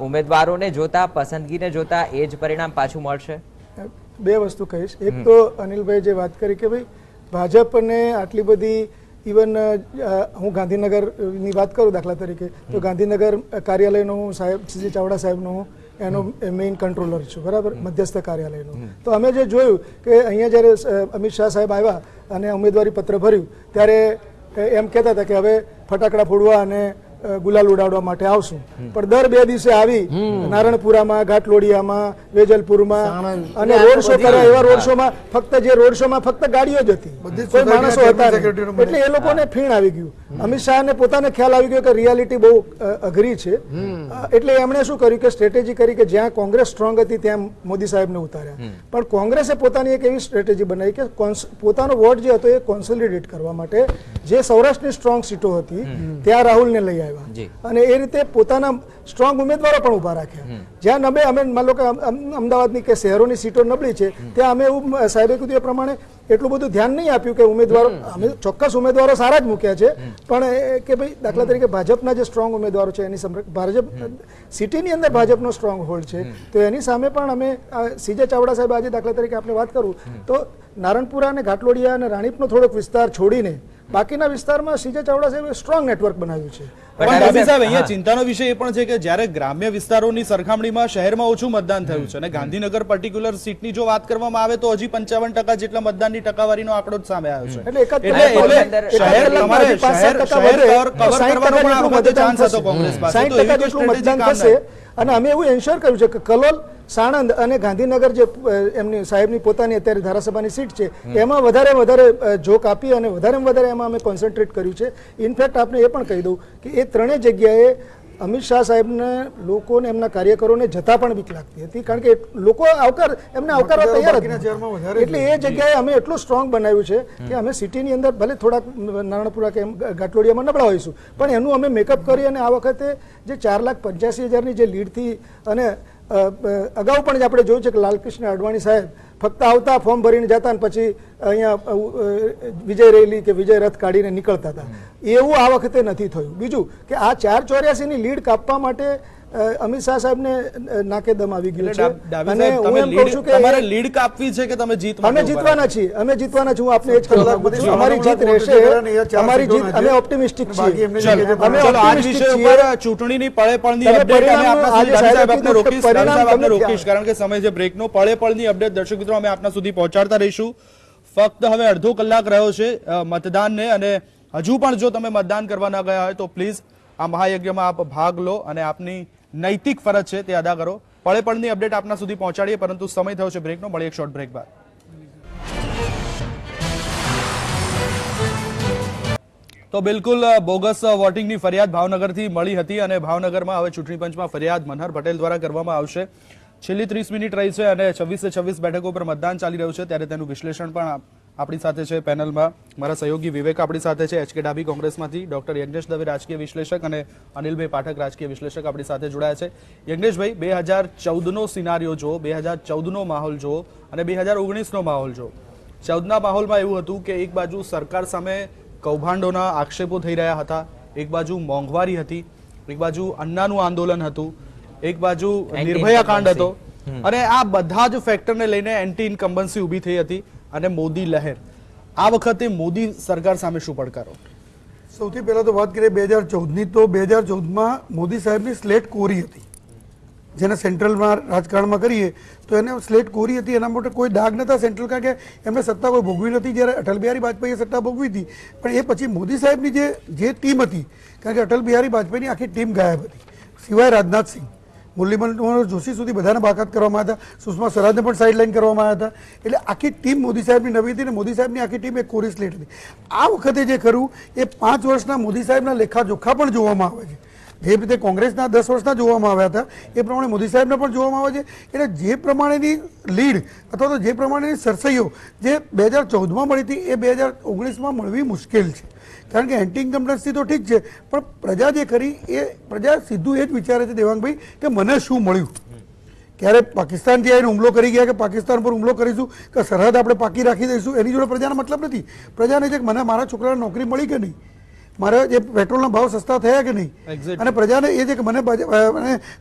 ઉમેદવારોને જોતા, પસંદગીને જોતા એ જ પરિણામ પાછું મળશે? 2 વસ્તુ કહીશ. એક તો અનિલભાઈ જે વાત કરી કે ભાઈ ભાજપને આટલી બધી, ઇવન હું ગાંધીનગરની વાત કરું દાખલા તરીકે, તો ગાંધીનગર કાર્યાલયનો હું સીજે ચાવડા સાહેબનો એનો મેઇન કંટ્રોલર છું, બરાબર, મધ્યસ્થ કાર્યાલયનો. તો અમે જે જોયું કે અહીંયા જ્યારે અમિત શાહ સાહેબ આવ્યા અને ઉમેદવારી પત્ર ભર્યું ત્યારે એમ કહેતા હતા કે હવે ફટાકડા ફોડવા અને ગુલાલ ઉડાડવા માટે આવશું. પણ દર 2 દિવસે આવી નારણપુરામાં, ઘાટલોડિયામાં, વેજલપુરમાં અને રોડ શો કર્યા. એવા રોડ શોમાં ફક્ત ગાડીઓ જ હતી, કોઈ માણસો હતા નહીં. એટલે એ લોકોને ફીણ આવી ગયું. અમિત શાહને પોતાને ખ્યાલ આવી ગયો કે રિયાલિટી બહુ અઘરી છે. એટલે એમણે શું કર્યું કે સ્ટ્રેટેજી કરી કે જ્યાં કોંગ્રેસ સ્ટ્રોંગ હતી ત્યાં મોદી સાહેબને ઉતાર્યા. પણ કોંગ્રેસે પોતાની એક એવી સ્ટ્રેટેજી બનાવી કે પોતાનો વોટ જે હતો એ કોન્સોલિડેટ કરવા માટે જે સૌરાષ્ટ્રની સ્ટ્રોંગ સીટો હતી ત્યાં રાહુલને લઈ આવ્યા અને એ રીતે પોતાના સ્ટ્રોંગ ઉમેદવારો પણ ઉભા રાખ્યા. જ્યાં અમે માન લો કે અમદાવાદની કે શહેરોની સીટો નબળી છે ત્યાં અમે એવું સાહેબે કીધું એ પ્રમાણે એટલું બધું ધ્યાન નહીં આપ્યું કે ઉમેદવારો, અમે ચોક્કસ ઉમેદવારો સારા જ મૂક્યા છે, પણ કે ભાઈ દાખલા તરીકે ભાજપના જે સ્ટ્રોંગ ઉમેદવારો છે એની ભાજપ સિટીની અંદર ભાજપનો સ્ટ્રોંગ હોલ્ડ છે, તો એની સામે પણ અમે સીજે ચાવડા સાહેબ આજે દાખલા તરીકે આપણે વાત કરું તો નારણપુરા અને ઘાટલોડિયા અને રાણીપનો થોડોક વિસ્તાર છોડીને બાકીના વિસ્તારમાં સીજે ચાવડા સાહેબે સ્ટ્રોંગ નેટવર્ક બનાવ્યું છે. પણ ડાભી સાહેબ, અહીંયા ચિંતાનો વિષય એ પણ છે કે જ્યારે ગ્રામ્ય વિસ્તારોની સરખામણીમાં શહેરમાં ઓછું મતદાન થયું છે અને ગાંધીનગર પર્ટિક્યુલર સીટની જો વાત કરવામાં આવે તો હજી 55% જેટલા મતદાનની ટકાવારીનો આંકડો જ સામે આવ્યો છે. એટલે શહેર તમારે શહેર કવર કરવાનો પણ આ વખતે ચાન્સ હતો કોંગ્રેસ પાસે. તો એવી કોઈ સ્ટ્રેટેજી કામ નહીં. અને અમે એવું એન્શ્યોર કર્યું છે કે કલોલ, સાણંદ અને ગાંધીનગર જે એમની સાહેબની પોતાની અત્યારે ધારાસભાની સીટ છે એમાં વધારે જોક આપી અને વધારે એમાં અમે કોન્સન્ટ્રેટ કર્યું છે. ઇનફેક્ટ આપણે એ પણ કહી દઉં કે એ 3 જગ્યાએ અમિત શાહ સાહેબને લોકોને, એમના કાર્યકરોને જતા પણ બીક લાગતી હતી, કારણ કે લોકો એમને આવકારવા તૈયાર હતા. એટલે એ જગ્યાએ અમે એટલું સ્ટ્રોંગ બનાવ્યું છે કે અમે સિટીની અંદર ભલે થોડાક નારણપુરા કે ઘાટલોડિયામાં નબળા હોઈશું પણ એનું અમે મેકઅપ કરી અને આ વખતે જે 4,85,000ની જે લીડથી, અને અગાઉ પણ આપણે જોયું છે કે લાલકૃષ્ણ અડવાણી સાહેબ ફક્ત આવતા, ફોર્મ ભરીને જતા અને પછી અહીંયા વિજય રેલી કે વિજય રથ કાઢીને નીકળતા હતા. એવું આ વખતે નથી થયું. બીજું કે આ 484ની લીડ કાપવા માટે અમિત શાહ સાહેબને નાકે દમ આવી ગયું છે. અને હું એમ કહું છું કે તમારે લીડ કાપવી છે કે તમે જીત અમે જીતવાના છીએ. હું આપને એ જ કહું છું, અમારી જીત રહેશે. અમારી જીત, અમે ઓપ્ટિમિસ્ટિક છીએ. અમે આજ વિષય ઉપર ચૂંટણીની પળેપળની અપડેટ અમે આપના સુધી સાહેબ આપને રોકીશ કારણ કે સમય છે બ્રેકનો. પળેપળની અપડેટ દર્શક મિત્રો અમે આપના સુધી પહોંચાડતા રહીશું. ફક્ત હવે અડધો કલાક રહ્યો છે મતદાનને અને હજુ પણ જો તમે મતદાન કરવા ન ગયા હોય તો પ્લીઝ આ મહાયજ્ઞમાં આપ ભાગ લો અને આપની નૈતિક ફરજ છે તે અદા કરો. પળેપળની અપડેટ આપના સુધી પહોંચાડીએ પરંતુ સમય થયો છે બ્રેકનો. મળીએ એક શોર્ટ બ્રેક બાદ. તો બિલકુલ બોગસ વોટિંગની ફરિયાદ ભાવનગરથી મળી હતી અને ભાવનગરમાં હવે ચૂંટણી પંચમાં ફરિયાદ મનહર પટેલ દ્વારા કરવામાં આવશે. છેલ્લી 30 મિનિટ રહી છે અને 26 બેઠકો પર મતદાન ચાલી રહ્યું છે ત્યારે તેનું વિશ્લેષણ પણ આપણી સાથે છે પેનલમાં. મારા સહયોગી વિવેક આપણી સાથે છે, HK ડાભી કોંગ્રેસમાંથી, ડોક્ટર યજ્ઞેશ દવે રાજકીય વિશ્લેષક અને અનિલભાઈ પાઠક રાજકીય વિશ્લેષક આપણી સાથે જોડાયા છે. યજ્ઞેશભાઈ, 2014નો સિનારીઓ જુઓ, 2014નો માહોલ જુઓ અને 2019નો માહોલ જુઓ. 14ના માહોલમાં એવું હતું કે એક બાજુ સરકાર સામે કૌભાંડોના આક્ષેપો થઈ રહ્યા હતા, એક બાજુ મોંઘવારી હતી, એક બાજુ અન્નાનું આંદોલન હતું, એક બાજુ નિર્ભયા કાંડ હતો, અને આ બધા જ ફેક્ટરને લઈને એન્ટી ઇન્કમ્બન્સી ઊભી થઈ હતી અને મોદી લહેર. આ વખતે મોદી સરકાર સામે શું પડકારો? સૌથી પહેલા તો વાત કરીએ 2014ની, તો 2014માં મોદી સાહેબની સ્લેટ કોરી હતી, જેને સેન્ટ્રલમાં રાજકારણમાં કરીએ તો એને સ્લેટ કોરી હતી. એના માટે કોઈ ડાઘ નતા સેન્ટ્રલ, કારણ કે એમને સત્તા કોઈ ભોગવી નથી. જ્યારે અટલ બિહારી વાજપેયીએ સત્તા ભોગવી હતી, પણ એ પછી મોદી સાહેબની જે ટીમ હતી, કારણ કે અટલ બિહારી વાજપેયીની આખી ટીમ ગાયબ હતી, સિવાય રાજનાથસિંહ, મુરલી મનોહર જોશી સુધી બધાને બાકાત કરવામાં આવ્યા હતા, સુષ્મા સ્વરાજને પણ સાઇડલાઇન કરવામાં આવ્યા હતા. એટલે આખી ટીમ મોદી સાહેબની નવી હતી, અને મોદી સાહેબની આખી ટીમ એક કોરી સ્લેટ હતી. આ વખતે જે ખરું એ 5 વર્ષના મોદી સાહેબના લેખાજોખા પણ જોવામાં આવે છે. જે રીતે કોંગ્રેસના 10 વર્ષના જોવામાં આવ્યા હતા એ પ્રમાણે મોદી સાહેબને પણ જોવામાં આવે છે. એટલે જે પ્રમાણેની લીડ અથવા તો જે પ્રમાણેની સરસઈઓ જે 2014માં મળી હતી એ 2019માં મળવી મુશ્કેલ છે. કારણ કે એન્ટી ઇન્કમ્બન્સી તો ઠીક છે, પણ પ્રજા જે ખરી એ પ્રજા સીધું એ જ વિચારે છે દેવાંગભાઈ કે મને શું મળ્યું. ક્યારે પાકિસ્તાનથી આવીને હુમલો કરી ગયા કે પાકિસ્તાન પર હુમલો કરીશું કે સરહદ આપણે પાકી રાખી દઈશું, એની જોડે પ્રજાનો મતલબ નથી. પ્રજાને છે કે મને મારા છોકરાને નોકરી મળી કે નહીં, મારે જે પેટ્રોલના ભાવ સસ્તા થયા કે નહીં, અને પ્રજાને એ છે કે મને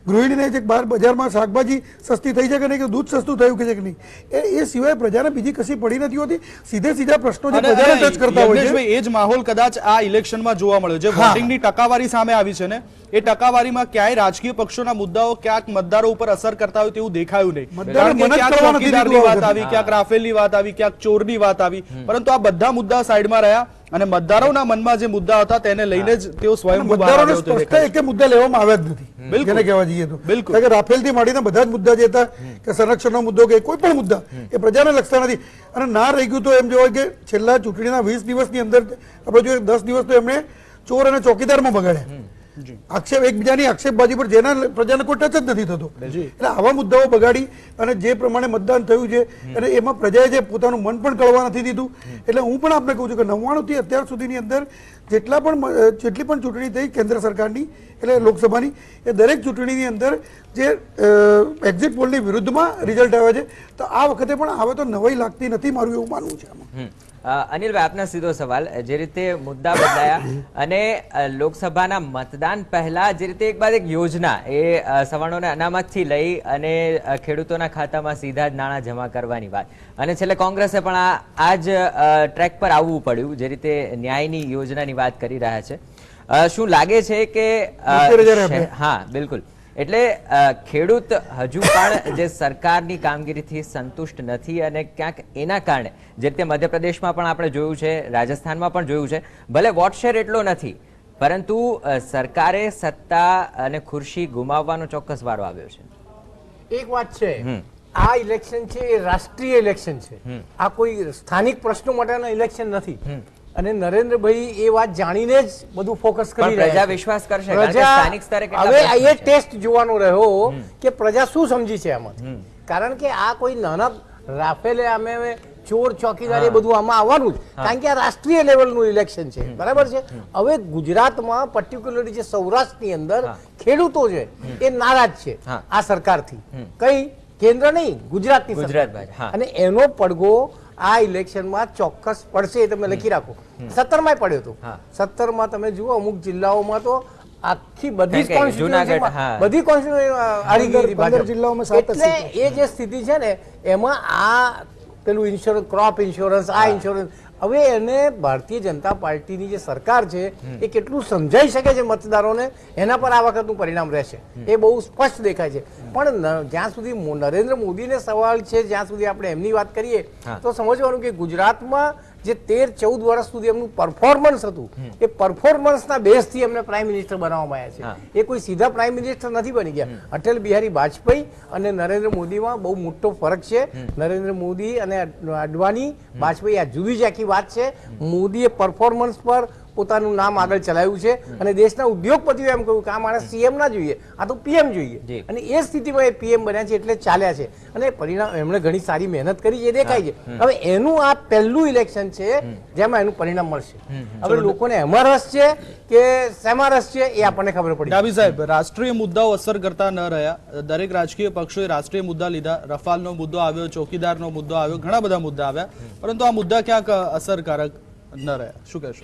ગૃહિણીને છે કે બહાર બજારમાં શાકભાજી સસ્તી થઈ છે કે નહીં, કે દૂધ સસ્તું થયું કે છે કે નહીં, એ સિવાય પ્રજાને બીજી કશી પડી નથી હોતી. સીધા પ્રશ્નો જે પ્રજાને ટચ કરતા હોય છે. એ જ માહોલ કદાચ આ ઇલેક્શનમાં જોવા મળ્યો. જે વોટિંગની ટકાવારી સામે આવી છે ને, એ ટકાવારીમાં ક્યાંય રાજકીય પક્ષોના મુદ્દાઓ ક્યાંક મતદારો ઉપર અસર કરતા હોય તેવું દેખાયું નહીં. કારણ કે ક્યાંક ચોકીદારની વાત આવી, ક્યાંક રાફેલની વાત આવી, ક્યાંક ચોરની વાત આવી, પરંતુ આ બધા મુદ્દા સાઈડમાં રહ્યા અને મતદારોના મનમાં જે મુદ્દા હતા તેને લઈને જ તેઓ સ્વયંભૂ બહાર આવ્યા. સ્પષ્ટ એક મુદ્દા લેવામાં આવ્યા જ નથી, જેને કહેવા જઈએ તો. કારણ કે રાફેલથી માંડીને બધા જ મુદ્દા જે હતા, કે સંરક્ષણનો મુદ્દો કે કોઈ પણ મુદ્દા, એ પ્રજાને લગતા નથી. અને ના રહી ગયું તો એમ જોવાય કે છેલ્લા ચૂંટણીના 20 દિવસની અંદર આપણે જોઈએ 10 દિવસ તો એમણે ચોર અને ચોકીદારમાં બગાડ્યા. આક્ષેપ એકબીજાની આક્ષેપબાજી પર જેના પ્રજાને કોઈ ટચ જ નથી થતો. એટલે આવા મુદ્દાઓ બગાડી અને જે પ્રમાણે મતદાન થયું છે અને એમાં પ્રજાએ જે પોતાનું મન પણ કળવા નથી દીધું. એટલે હું પણ આપને કહું છું કે 99 થી અત્યાર સુધીની અંદર જેટલી પણ ચૂંટણી થઈ કેન્દ્ર સરકારની એટલે લોકસભાની, એ દરેક ચૂંટણીની અંદર જે એક્ઝિટ પોલની વિરુદ્ધમાં રિઝલ્ટ આવે છે. તો આ વખતે પણ આવે તો નવાઈ લાગતી નથી, મારું એવું માનવું છે આમાં. અનિલભાઈ, આપના સીધો સવાલ, જે રીતે મુદ્દા બદલાયા અને લોકસભાના મતદાન પહેલા જે રીતે એક બાદ એક યોજના એ સવર્ણોને અનામતથી લઈ અને ખેડૂતોના ખાતામાં સીધા જ નાણાં જમા કરવાની વાત, અને છેલ્લે કોંગ્રેસે પણ આ જ ટ્રેક પર આવવું પડ્યું, જે રીતે ન્યાયની યોજનાની વાત કરી રહ્યા છે. શું લાગે છે કે હા બિલકુલ, એટલે ખેડૂત હજુ પણ જે સરકારની કામગીરીથી સંતુષ્ટ નથી અને ક્યાંક એના કારણે જે રીતે મધ્યપ્રદેશમાં પણ આપણે જોયું છે, રાજસ્થાનમાં પણ જોયું છે, ભલે વોટ શેર એટલો નથી પરંતુ સરકારે સત્તા અને ખુરશી ગુમાવવાનો ચોક્કસ વારો આવ્યો છે. એક વાત છે, આ ઇલેક્શન છે એ રાષ્ટ્રીય ઇલેક્શન છે, આ કોઈ સ્થાનિક પ્રશ્નો માટેનો ઇલેક્શન નથી. અને નરેન્દ્રભાઈ એ વાત જાણીને જ બધું ફોકસ કરી રહ્યા પ્રજા વિશ્વાસ કરશે, કારણ કે સ્થાનિક સ્તરે હવે એ ટેસ્ટ જોવાનો રહ્યો કે પ્રજા શું સમજી છે આમાં. કારણ કે આ કોઈ નાના રાફેલે અમે ચોર ચોકીદાર એ બધું આમાં આવવાનું જ, કારણ કે આ રાષ્ટ્રીય લેવલનું ઇલેક્શન છે, બરાબર છે. હવે ગુજરાતમાં પર્ટિક્યુલરલી જે સૌરાષ્ટ્રની અંદર ખેડૂતો છે એ નારાજ છે આ સરકારથી. કઈ કેન્દ્ર નહીં, ગુજરાતની સરકાર, અને એનો પડઘો આ ઇલેક્શનમાં ચોક્કસ પડશે, એ તમે લખી રાખો. 17માં પડ્યો હતો. 17માં તમે જુઓ અમુક જિલ્લાઓમાં તો આખી બધી જિલ્લાઓમાં, એટલે એ જે સ્થિતિ છે ને એમાં આ પેલું ઇન્સ્યોરન્સ, ક્રોપ ઇન્સ્યોરન્સ, આ ઇન્સ્યોરન્સ, હવે એને ભારતીય જનતા પાર્ટીની જે સરકાર છે એ કેટલું સમજાઈ શકે છે મતદારોને, એના પર આ વખતનું પરિણામ રહેશે, એ બહુ સ્પષ્ટ દેખાય છે. પણ જ્યાં સુધી નરેન્દ્ર મોદીને સવાલ છે, જ્યાં સુધી આપણે એમની વાત કરીએ તો સમજવાનું કે ગુજરાતમાં જે 13-14 વર્ષ સુધી એમનું પરફોર્મન્સ હતું, એ પરફોર્મન્સના બેઝથી એમને પ્રાઇમ મિનિસ્ટર બનાવવામાં આવ્યા છે. એ કોઈ સીધા પ્રાઇમ મિનિસ્ટર નથી બની ગયા. અટલ બિહારી વાજપેયી અને નરેન્દ્ર મોદીમાં બહુ મોટો ફરક છે. નરેન્દ્ર મોદી અને અડવાણી, વાજપેયી આ જુદી જ આખી વાત છે. મોદીએ પરફોર્મન્સ પર પોતાનું નામ આગળ ચલાવ્યું છે અને દેશના ઉદ્યોગપતિઓ એમ કહ્યું કે આ માણસ સીએમ ના જોઈએ, આ તો પીએમ જોઈએ, અને એ સ્થિતિમાં એ પીએમ બન્યા છે, એટલે ચાલ્યા છે. અને પરિણામ એમણે ઘણી સારી મહેનત કરી છે, દેખાય છે. હવે એનું આ પહેલું ઇલેક્શન છે જેમાં એનું પરિણામ મળશે. હવે લોકોને એમાં રસ છે કે શેમાં રસ છે એ આપણને ખબર પડી. ડાભી સાહેબ, રાષ્ટ્રીય મુદ્દાઓ અસર કરતા ન રહ્યા, દરેક રાજકીય પક્ષોએ રાષ્ટ્રીય મુદ્દા લીધા, રફાલનો મુદ્દો આવ્યો, ચોકીદારનો મુદ્દો આવ્યો, ઘણા બધા મુદ્દા આવ્યા, પરંતુ આ મુદ્દા ક્યાંક અસરકારક ન રહ્યા. શું કહેશો?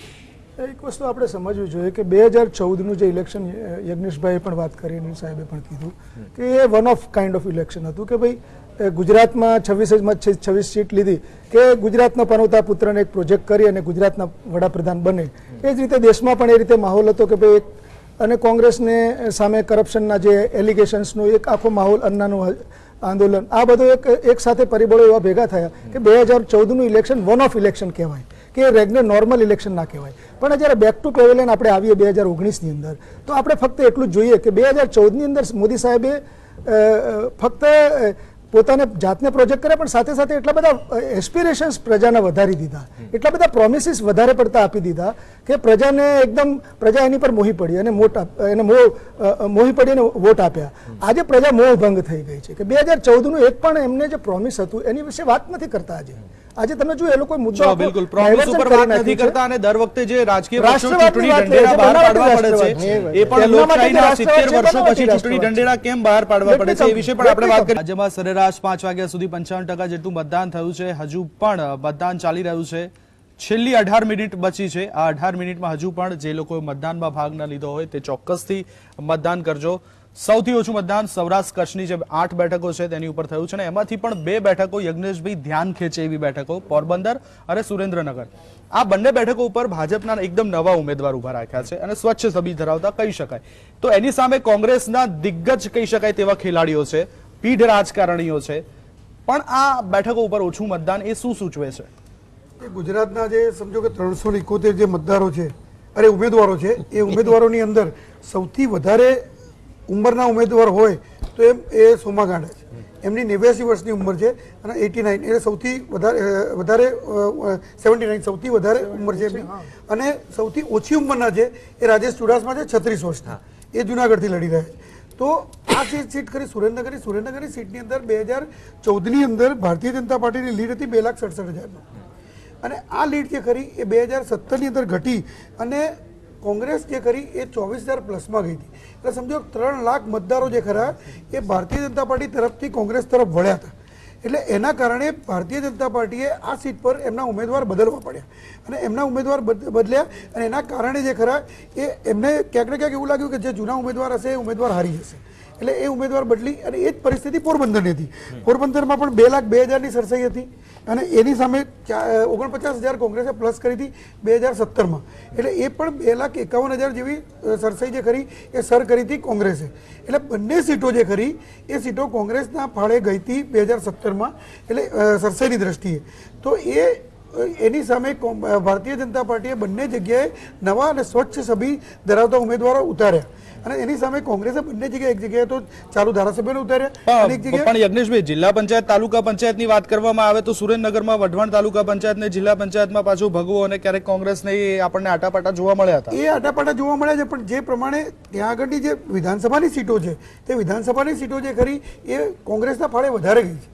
એક વસ્તુ આપણે સમજવી જોઈએ કે 2014નું જે ઇલેક્શન યજ્ઞેશભાઈએ પણ વાત કરી, અનિલ સાહેબે પણ કીધું કે એ one of kind of election હતું કે ભાઈ ગુજરાતમાં 26 સીટ લીધી કે ગુજરાતના પનોતા પુત્રને એક પ્રોજેક્ટ કરી અને ગુજરાતના વડાપ્રધાન બને. એ જ રીતે દેશમાં પણ એ રીતે માહોલ હતો કે ભાઈ અને કોંગ્રેસને સામે કરપ્શનના જે એલિગેશન્સનો એક આખો માહોલ, અન્નાનું આંદોલન, આ બધો એક સાથે પરિબળો એવા ભેગા થયા કે 2014નું ઇલેક્શન વન ઓફ ઇલેક્શન કહેવાય કે રેગ્યુલર નોર્મલ ઇલેક્શન ના કહેવાય. પણ જ્યારે બેક ટુ પેવેલિયન આપણે આવીએ 2019ની અંદર, તો આપણે ફક્ત એટલું જ જોઈએ કે 2014ની અંદર મોદી સાહેબે ફક્ત પોતાને જાતને પ્રોજેક્ટ કર્યા, પણ સાથે સાથે એટલા બધા એસ્પિરેશન્સ પ્રજાને વધારી દીધા, એટલા બધા પ્રોમિસીસ વધારે પડતા આપી દીધા કે પ્રજાને એકદમ પ્રજા એની પર મોહી પડી અને મોહી પડી અને વોટ આપ્યા. આજે પ્રજા મોહભંગ થઈ ગઈ છે કે 2014નું એક પણ એમને જે પ્રોમિસ હતું એની વિશે વાત નથી કરતા. આજે તમે જો એ લોકો મુદ્દો બિલકુલ પ્રોમિસ ઉપર વાત નથી કરતા અને દર વખતે જે રાજકીય પક્ષો ચૂંટણી ઢંઢેરા બહાર પાડવા પડે છે એ પણ લોકશાહીના 70 વર્ષો પછી ચૂંટણી ઢંઢેરા કેમ બહાર પાડવા પડે છે એ વિશે પણ આપણે વાત કરી. રાજ્યમાં સરેરાશ 5 વાગ્યા સુધી 55% જેટલું મતદાન થયું છે. હજુ પણ મતદાન ચાલી રહ્યું છે. છેલ્લી 18 મિનિટ બચી છે. આ 18 મિનિટમાં હજુ પણ જે લોકોએ મતદાનમાં ભાગ ન લીધો હોય તે ચોક્કસથી મતદાન કરજો. સૌથી ઓછું મતદાન સૌરાષ્ટ્ર કચ્છની જે 8 બેઠકો છે તેની ઉપર થયું છે અને એમાંથી પણ 2 બેઠકો યજ્ઞેશભાઈ ધ્યાન ખેંચે એવી બેઠકો પોરબંદર અને સુરેન્દ્રનગર. આ બંને બેઠકો ઉપર ભાજપના એકદમ નવા ઉમેદવાર ઉભા રાખ્યા છે અને સ્વચ્છ છબી ધરાવતા કહી શકાય. તો એની સામે કોંગ્રેસના દિગ્ગજ કહી શકાય તેવા ખેલાડીઓ છે, પીઢ રાજકારણીઓ છે. પણ આ બેઠકો ઉપર ઓછું મતદાન એ શું સૂચવે છે? ગુજરાતના જે સમજો કે 371 જે મતદારો છે, ઉમેદવારો છે, એ ઉમેદવારોની અંદર સૌથી વધારે ઉંમરના ઉમેદવાર હોય તો એ સોમા ગાંડા છે. એમની 89 વર્ષની ઉંમર છે અને 89 એટલે સૌથી વધારે 79 સૌથી વધારે ઉંમર છે એમની. અને સૌથી ઓછી ઉંમરના છે એ રાજેશ ચુડાસમા છે, 36 વર્ષના. એ જુનાગઢથી લડી રહ્યા છે. તો આ સીટ કરી સુરેન્દ્રનગરની સીટની અંદર 2014ની અંદર ભારતીય જનતા પાર્ટીની લીડ હતી 2,67,000. અને આ લીડ જે ખરી એ 2017ની અંદર ઘટી અને કોંગ્રેસ જે ખરી એ 24,000 પ્લસમાં ગઈ હતી. એટલે સમજો 3 લાખ મતદારો જે ખરા એ ભારતીય જનતા પાર્ટી તરફથી કોંગ્રેસ તરફ વળ્યા હતા. એટલે એના કારણે ભારતીય જનતા પાર્ટીએ આ સીટ પર એમના ઉમેદવાર બદલવા પડ્યા અને એમના ઉમેદવાર બદલ્યા અને એના કારણે જે ખરા એ એમને ક્યાંક ને ક્યાંક એવું લાગ્યું કે જે જૂના ઉમેદવાર હશે એ ઉમેદવાર હારી જશે. એટલે એ ઉમેદવાર બદલી અને એ જ પરિસ્થિતિ પોરબંદરની હતી. પોરબંદરમાં પણ 2,02,000ની સરસાઈ હતી અને એની સામે 49,000 કોંગ્રેસે પ્લસ કરી હતી 2017માં. એટલે એ પણ 2,51,000 જેવી સરસાઈ જે ખરી એ સર કરી હતી કોંગ્રેસે. એટલે બંને સીટો જે ખરી એ સીટો કોંગ્રેસના ફાળે ગઈ હતી 2017માં એટલે સરસાઈની દ્રષ્ટિએ. તો એની સામે ભારતીય જનતા પાર્ટીએ બંને જગ્યાએ નવા અને સ્વચ્છ છબી ધરાવતા ઉમેદવારો ઉતાર્યા અને એની સામે કોંગ્રેસે બંને જગ્યાએ એક જગ્યાએ તો ચાલુ ધારાસભ્યોને ઉતાર્યા અને એક જગ્યાએ પણ યજ્ઞેશભાઈ જિલ્લા પંચાયત તાલુકા પંચાયતની વાત કરવામાં આવે તો સુરેન્દ્રનગરમાં વઢવાણ તાલુકા પંચાયતને જિલ્લા પંચાયતમાં પાછું ભગવો અને ક્યારેક કોંગ્રેસને આપણને આટાપાટા જોવા મળ્યા હતા. એ આટાપાટા જોવા મળ્યા છે પણ જે પ્રમાણે ત્યાં આગળની જે વિધાનસભાની સીટો છે તે વિધાનસભાની સીટો જે ખરી એ કોંગ્રેસના ફાળે વધારે ગઈ છે.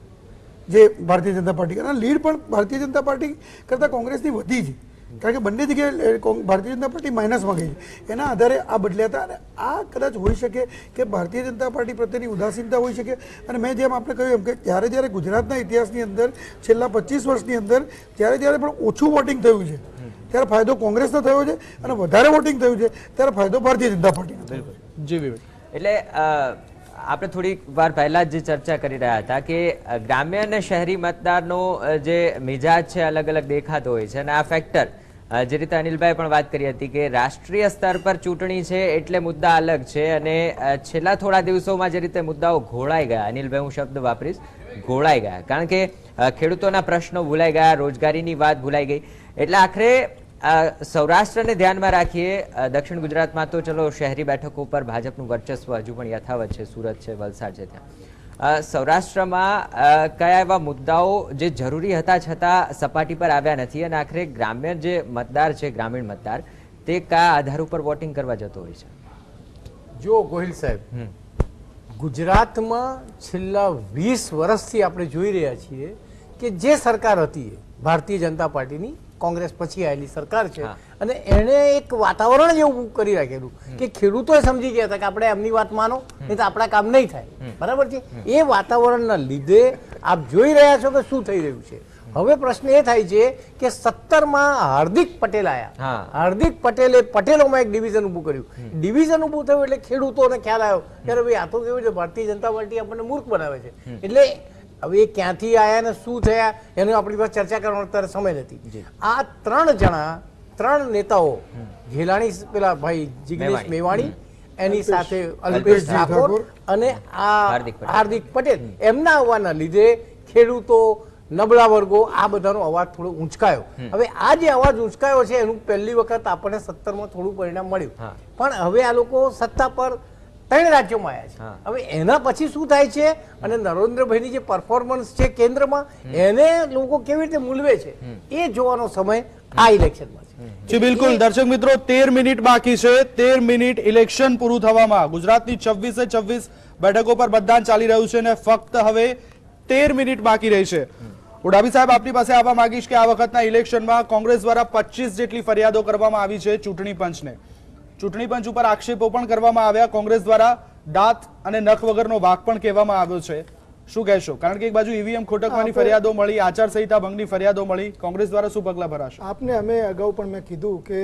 જે ભારતીય જનતા પાર્ટી અને લીડ પણ ભારતીય જનતા પાર્ટી કરતાં કોંગ્રેસની વધી છે. કારણ કે બંને જગ્યાએ ભારતીય જનતા પાર્ટી માઇનસમાં ગઈ છે. એના આધારે આ બદલ્યા હતા અને આ કદાચ હોઈ શકે કે ભારતીય જનતા પાર્ટી પ્રત્યેની ઉદાસીનતા હોઈ શકે. અને મેં જેમ આપણે કહ્યું એમ કે જ્યારે ગુજરાતના ઇતિહાસની અંદર છેલ્લા 25 વર્ષની અંદર જ્યારે પણ ઓછું વોટિંગ થયું છે ત્યારે ફાયદો કોંગ્રેસનો થયો છે અને વધારે વોટિંગ થયું છે ત્યારે ફાયદો ભારતીય જનતા પાર્ટીનો થયો છે. જી વિવેક. એટલે આપણે થોડીક વાર પહેલા જ જે ચર્ચા કરી રહ્યા હતા કે ગ્રામ્ય અને શહેરી મતદારનો જે મિજાજ છે અલગ અલગ દેખાતો હોય છે અને આ ફેક્ટર જે રીતે અનિલભાઈ પણ વાત કરી હતી કે રાષ્ટ્રીય સ્તર પર ચૂંટણી છે એટલે મુદ્દા અલગ છે અને છેલ્લા થોડા દિવસોમાં જે રીતે મુદ્દાઓ ઘોળાઈ ગયા, અનિલભાઈ હું શબ્દ વાપરીશ, ઘોળાઈ ગયા, કારણ કે ખેડૂતોના પ્રશ્નો ભૂલાઈ ગયા, રોજગારીની વાત ભૂલાઈ ગઈ. એટલે આખરે સૌરાષ્ટ્રને ધ્યાનમાં રાખીએ, દક્ષિણ ગુજરાતમાં તો ચલો શહેરી બેઠકો ઉપર ભાજપનું વર્ચસ્વ હજુ પણ યથાવત છે, સુરત છે, વલસાડ છે, ત્યાં સૌરાષ્ટ્રમાં કયા એવા મુદ્દાઓ જે જરૂરી હતા છતાં સપાટી પર આવ્યા નથી અને આખરે ગ્રામ્ય જે મતદાર છે, ગ્રામીણ મતદાર, તે કયા આધાર ઉપર વોટિંગ કરવા જતો હોય છે? જો ગોહિલ સાહેબ, ગુજરાતમાં છેલ્લા 20 વર્ષથી આપણે જોઈ રહ્યા છીએ કે જે સરકાર હતી ભારતીય જનતા પાર્ટીની, કોંગ્રેસ પછી આવેલી સરકાર છે અને એને એક વાતાવરણ જેવું કરી રાખેલું કે ખેડૂતો સમજી ગયા હતા કે આપણે એમની વાત માનો નહીં તો આપણા કામ નહીં થાય. બરાબર છે? એ વાતાવરણના લીધે આપ જોઈ રહ્યા છો કે શું થઈ રહ્યું છે. હવે પ્રશ્ન એ થાય છે કે 17માં હાર્દિક પટેલ હા. આવ્યા. હાર્દિક પટેલે પટેલોમાં એક ડિવિઝન ઊભું કર્યું. ડિવિઝન ઊભું થયું એટલે ખેડૂતોને ખ્યાલ આવ્યો કે અરે ભાઈ આ તો કેવું છે, ભારતીય જનતા પાર્ટી આપણને મૂર્ખ બનાવે છે. એટલે હવે એ ક્યાંથી આવ્યા ને શું થયા એનો આપણી પાસે ચર્ચા કરવાનો અત્યારે સમય નથી. આ 3 નેતાઓ ઘેલાણી પેલા ભાઈ જિગ્નેશ મેવાણી, એની સાથે અલ્પેશ ઠાકોર અને આ હાર્દિક પટેલ, એમના આવવાના લીધે ખેડૂતો, નબળા વર્ગો આ બધાનો અવાજ થોડો ઊંચકાયો. હવે આ જે અવાજ ઊંચકાયો છે એનું પહેલી વખત આપણને 17માં થોડું પરિણામ મળ્યું. પણ હવે આ લોકો સત્તા પર 3 રાજ્યોમાં આવ્યા છે. હવે એના પછી શું થાય છે અને નરેન્દ્રભાઈની જે પરફોર્મન્સ છે કેન્દ્રમાં એને લોકો કેવી રીતે મૂલવે છે એ જોવાનો સમય આ ઇલેક્શનમાં છે. જી બિલકુલ દર્શક મિત્રો, 13 મિનિટ બાકી છે. 13 મિનિટ ઇલેક્શન પૂરું થવામાં. ગુજરાતની 26 બેઠકો પર મતદાન ચાલી રહ્યું છે અને ફક્ત હવે 13 મિનિટ બાકી રહી છે. ઉડાભી સાહેબ, આપની પાસે આવવા માંગીશ કે આ વખતના ઇલેક્શનમાં કોંગ્રેસ દ્વારા 25 જેટલી ફરિયાદો કરવામાં આવી છે ચૂંટણી પંચને. ચૂંટણી પંચ ઉપર આક્ષેપો પણ કરવામાં આવ્યા. કોંગ્રેસ દ્વારા દાંત અને નખ વગરનો વાઘ પણ કહેવામાં આવ્યો છે. શું કહેશો? કારણ કે એક બાજુ ઈવીએમ ખોટકવાની ફરિયાદો મળી, આચારસંહિતા ભંગની ફરિયાદો મળી, કોંગ્રેસ દ્વારા શું પગલાં ભરાશે? આપને અમે અગાઉ પણ મેં કીધું કે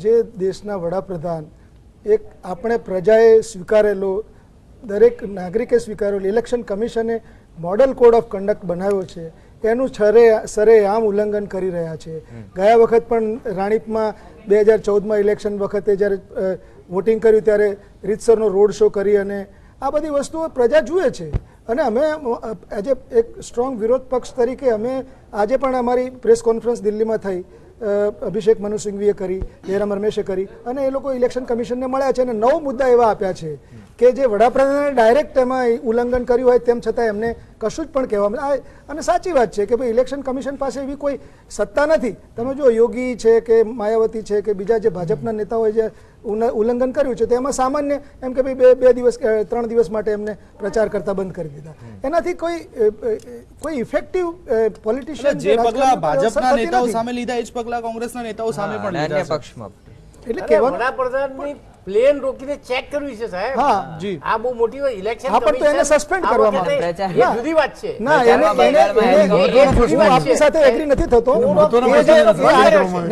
જે દેશના વડાપ્રધાન, એક આપણે પ્રજાએ સ્વીકારેલો, દરેક નાગરિકે સ્વીકારેલો, ઇલેક્શન કમિશને મોડલ કોડ ઓફ કન્ડક્ટ બનાવ્યો છે, એનું સરેઆમ ઉલ્લંઘન કરી રહ્યા છે. ગયા વખત પણ રાણીપમાં 2014માં ઇલેક્શન વખતે જ્યારે વોટિંગ કર્યું ત્યારે રીતસરનો રોડ શો કરી અને આ બધી વસ્તુઓ પ્રજા જુએ છે. અને અમે આજે એક સ્ટ્રોંગ વિરોધ પક્ષ તરીકે અમે આજે પણ અમારી પ્રેસ કોન્ફરન્સ દિલ્હીમાં થઈ, અભિષેક મનુ સિંઘવીએ કરી, જયરામ રમેશે કરી, અને એ લોકો ઇલેક્શન કમિશનને મળ્યા છે અને 9 મુદ્દા એવા આપ્યા છે કે જે વડાપ્રધાને ડાયરેક્ટ એમાં ઉલ્લંઘન કર્યું હોય તેમ છતાં એમને કશું જ પણ કહેવામાં. અને સાચી વાત છે કે ભાઈ ઇલેક્શન કમિશન પાસે એવી કોઈ સત્તા નથી. તમે જો યોગી છે કે માયાવતી છે કે બીજા જે ભાજપના નેતાઓએ જે ઉલ્લંઘન કર્યું છે તેમાં સામાન્ય એમ કે ભાઈ 2 દિવસ 3 દિવસ માટે એમને પ્રચાર કરતા બંધ કરી દીધા. એનાથી કોઈ ઇફેક્ટિવ પોલિટિશિયન જે પગલા ભાજપના નેતાઓ સામે લીધા એ જ પગલા કોંગ્રેસના નેતાઓ સામે પણ અન્ય લીધા છે. પક્ષમાં એટલે અરે વડાપ્રધાનની પ્લેન રોકીને ચેક કરવી છે સાહેબ. હા, જી. આ બહુ મોટી ઇલેક્શન હા, પણ તો એને સસ્પેન્ડ કરવામાં આવે. એ જુદી વાત છે. ના, હું આપની સાથે એગ્રી નથી થતો.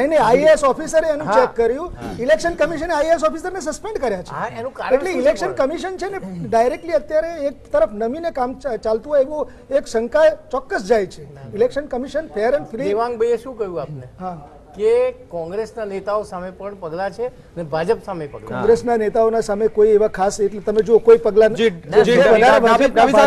નહીં, આઈએએસ ઓફિસરે એનું ચેક કર્યું. ઇલેક્શન કમિશને આઈએએસ ઓફિસરને સસ્પેન્ડ કર્યા છે. હા, એનું કારણ એટલે શું છે ઇલેક્શન પણ? કમિશન છે ને ડાયરેક્ટલી અત્યારે એક તરફ નમીને કામ ચાલતું હોય એવું એક શંકા ચોક્કસ જાય છે. Election commission fair and free. દેવાંગભાઈએ શું કહ્યું આપને હા, કે કોંગ્રેસના નેતાઓ સામે પણ પગલા છે અને ભાજપ સામે પગલા. કોંગ્રેસના નેતાઓના સામે કોઈ એવા ખાસ, એટલે તમે જો કોઈ પગલા જી, જી, ડાભી સાહેબ,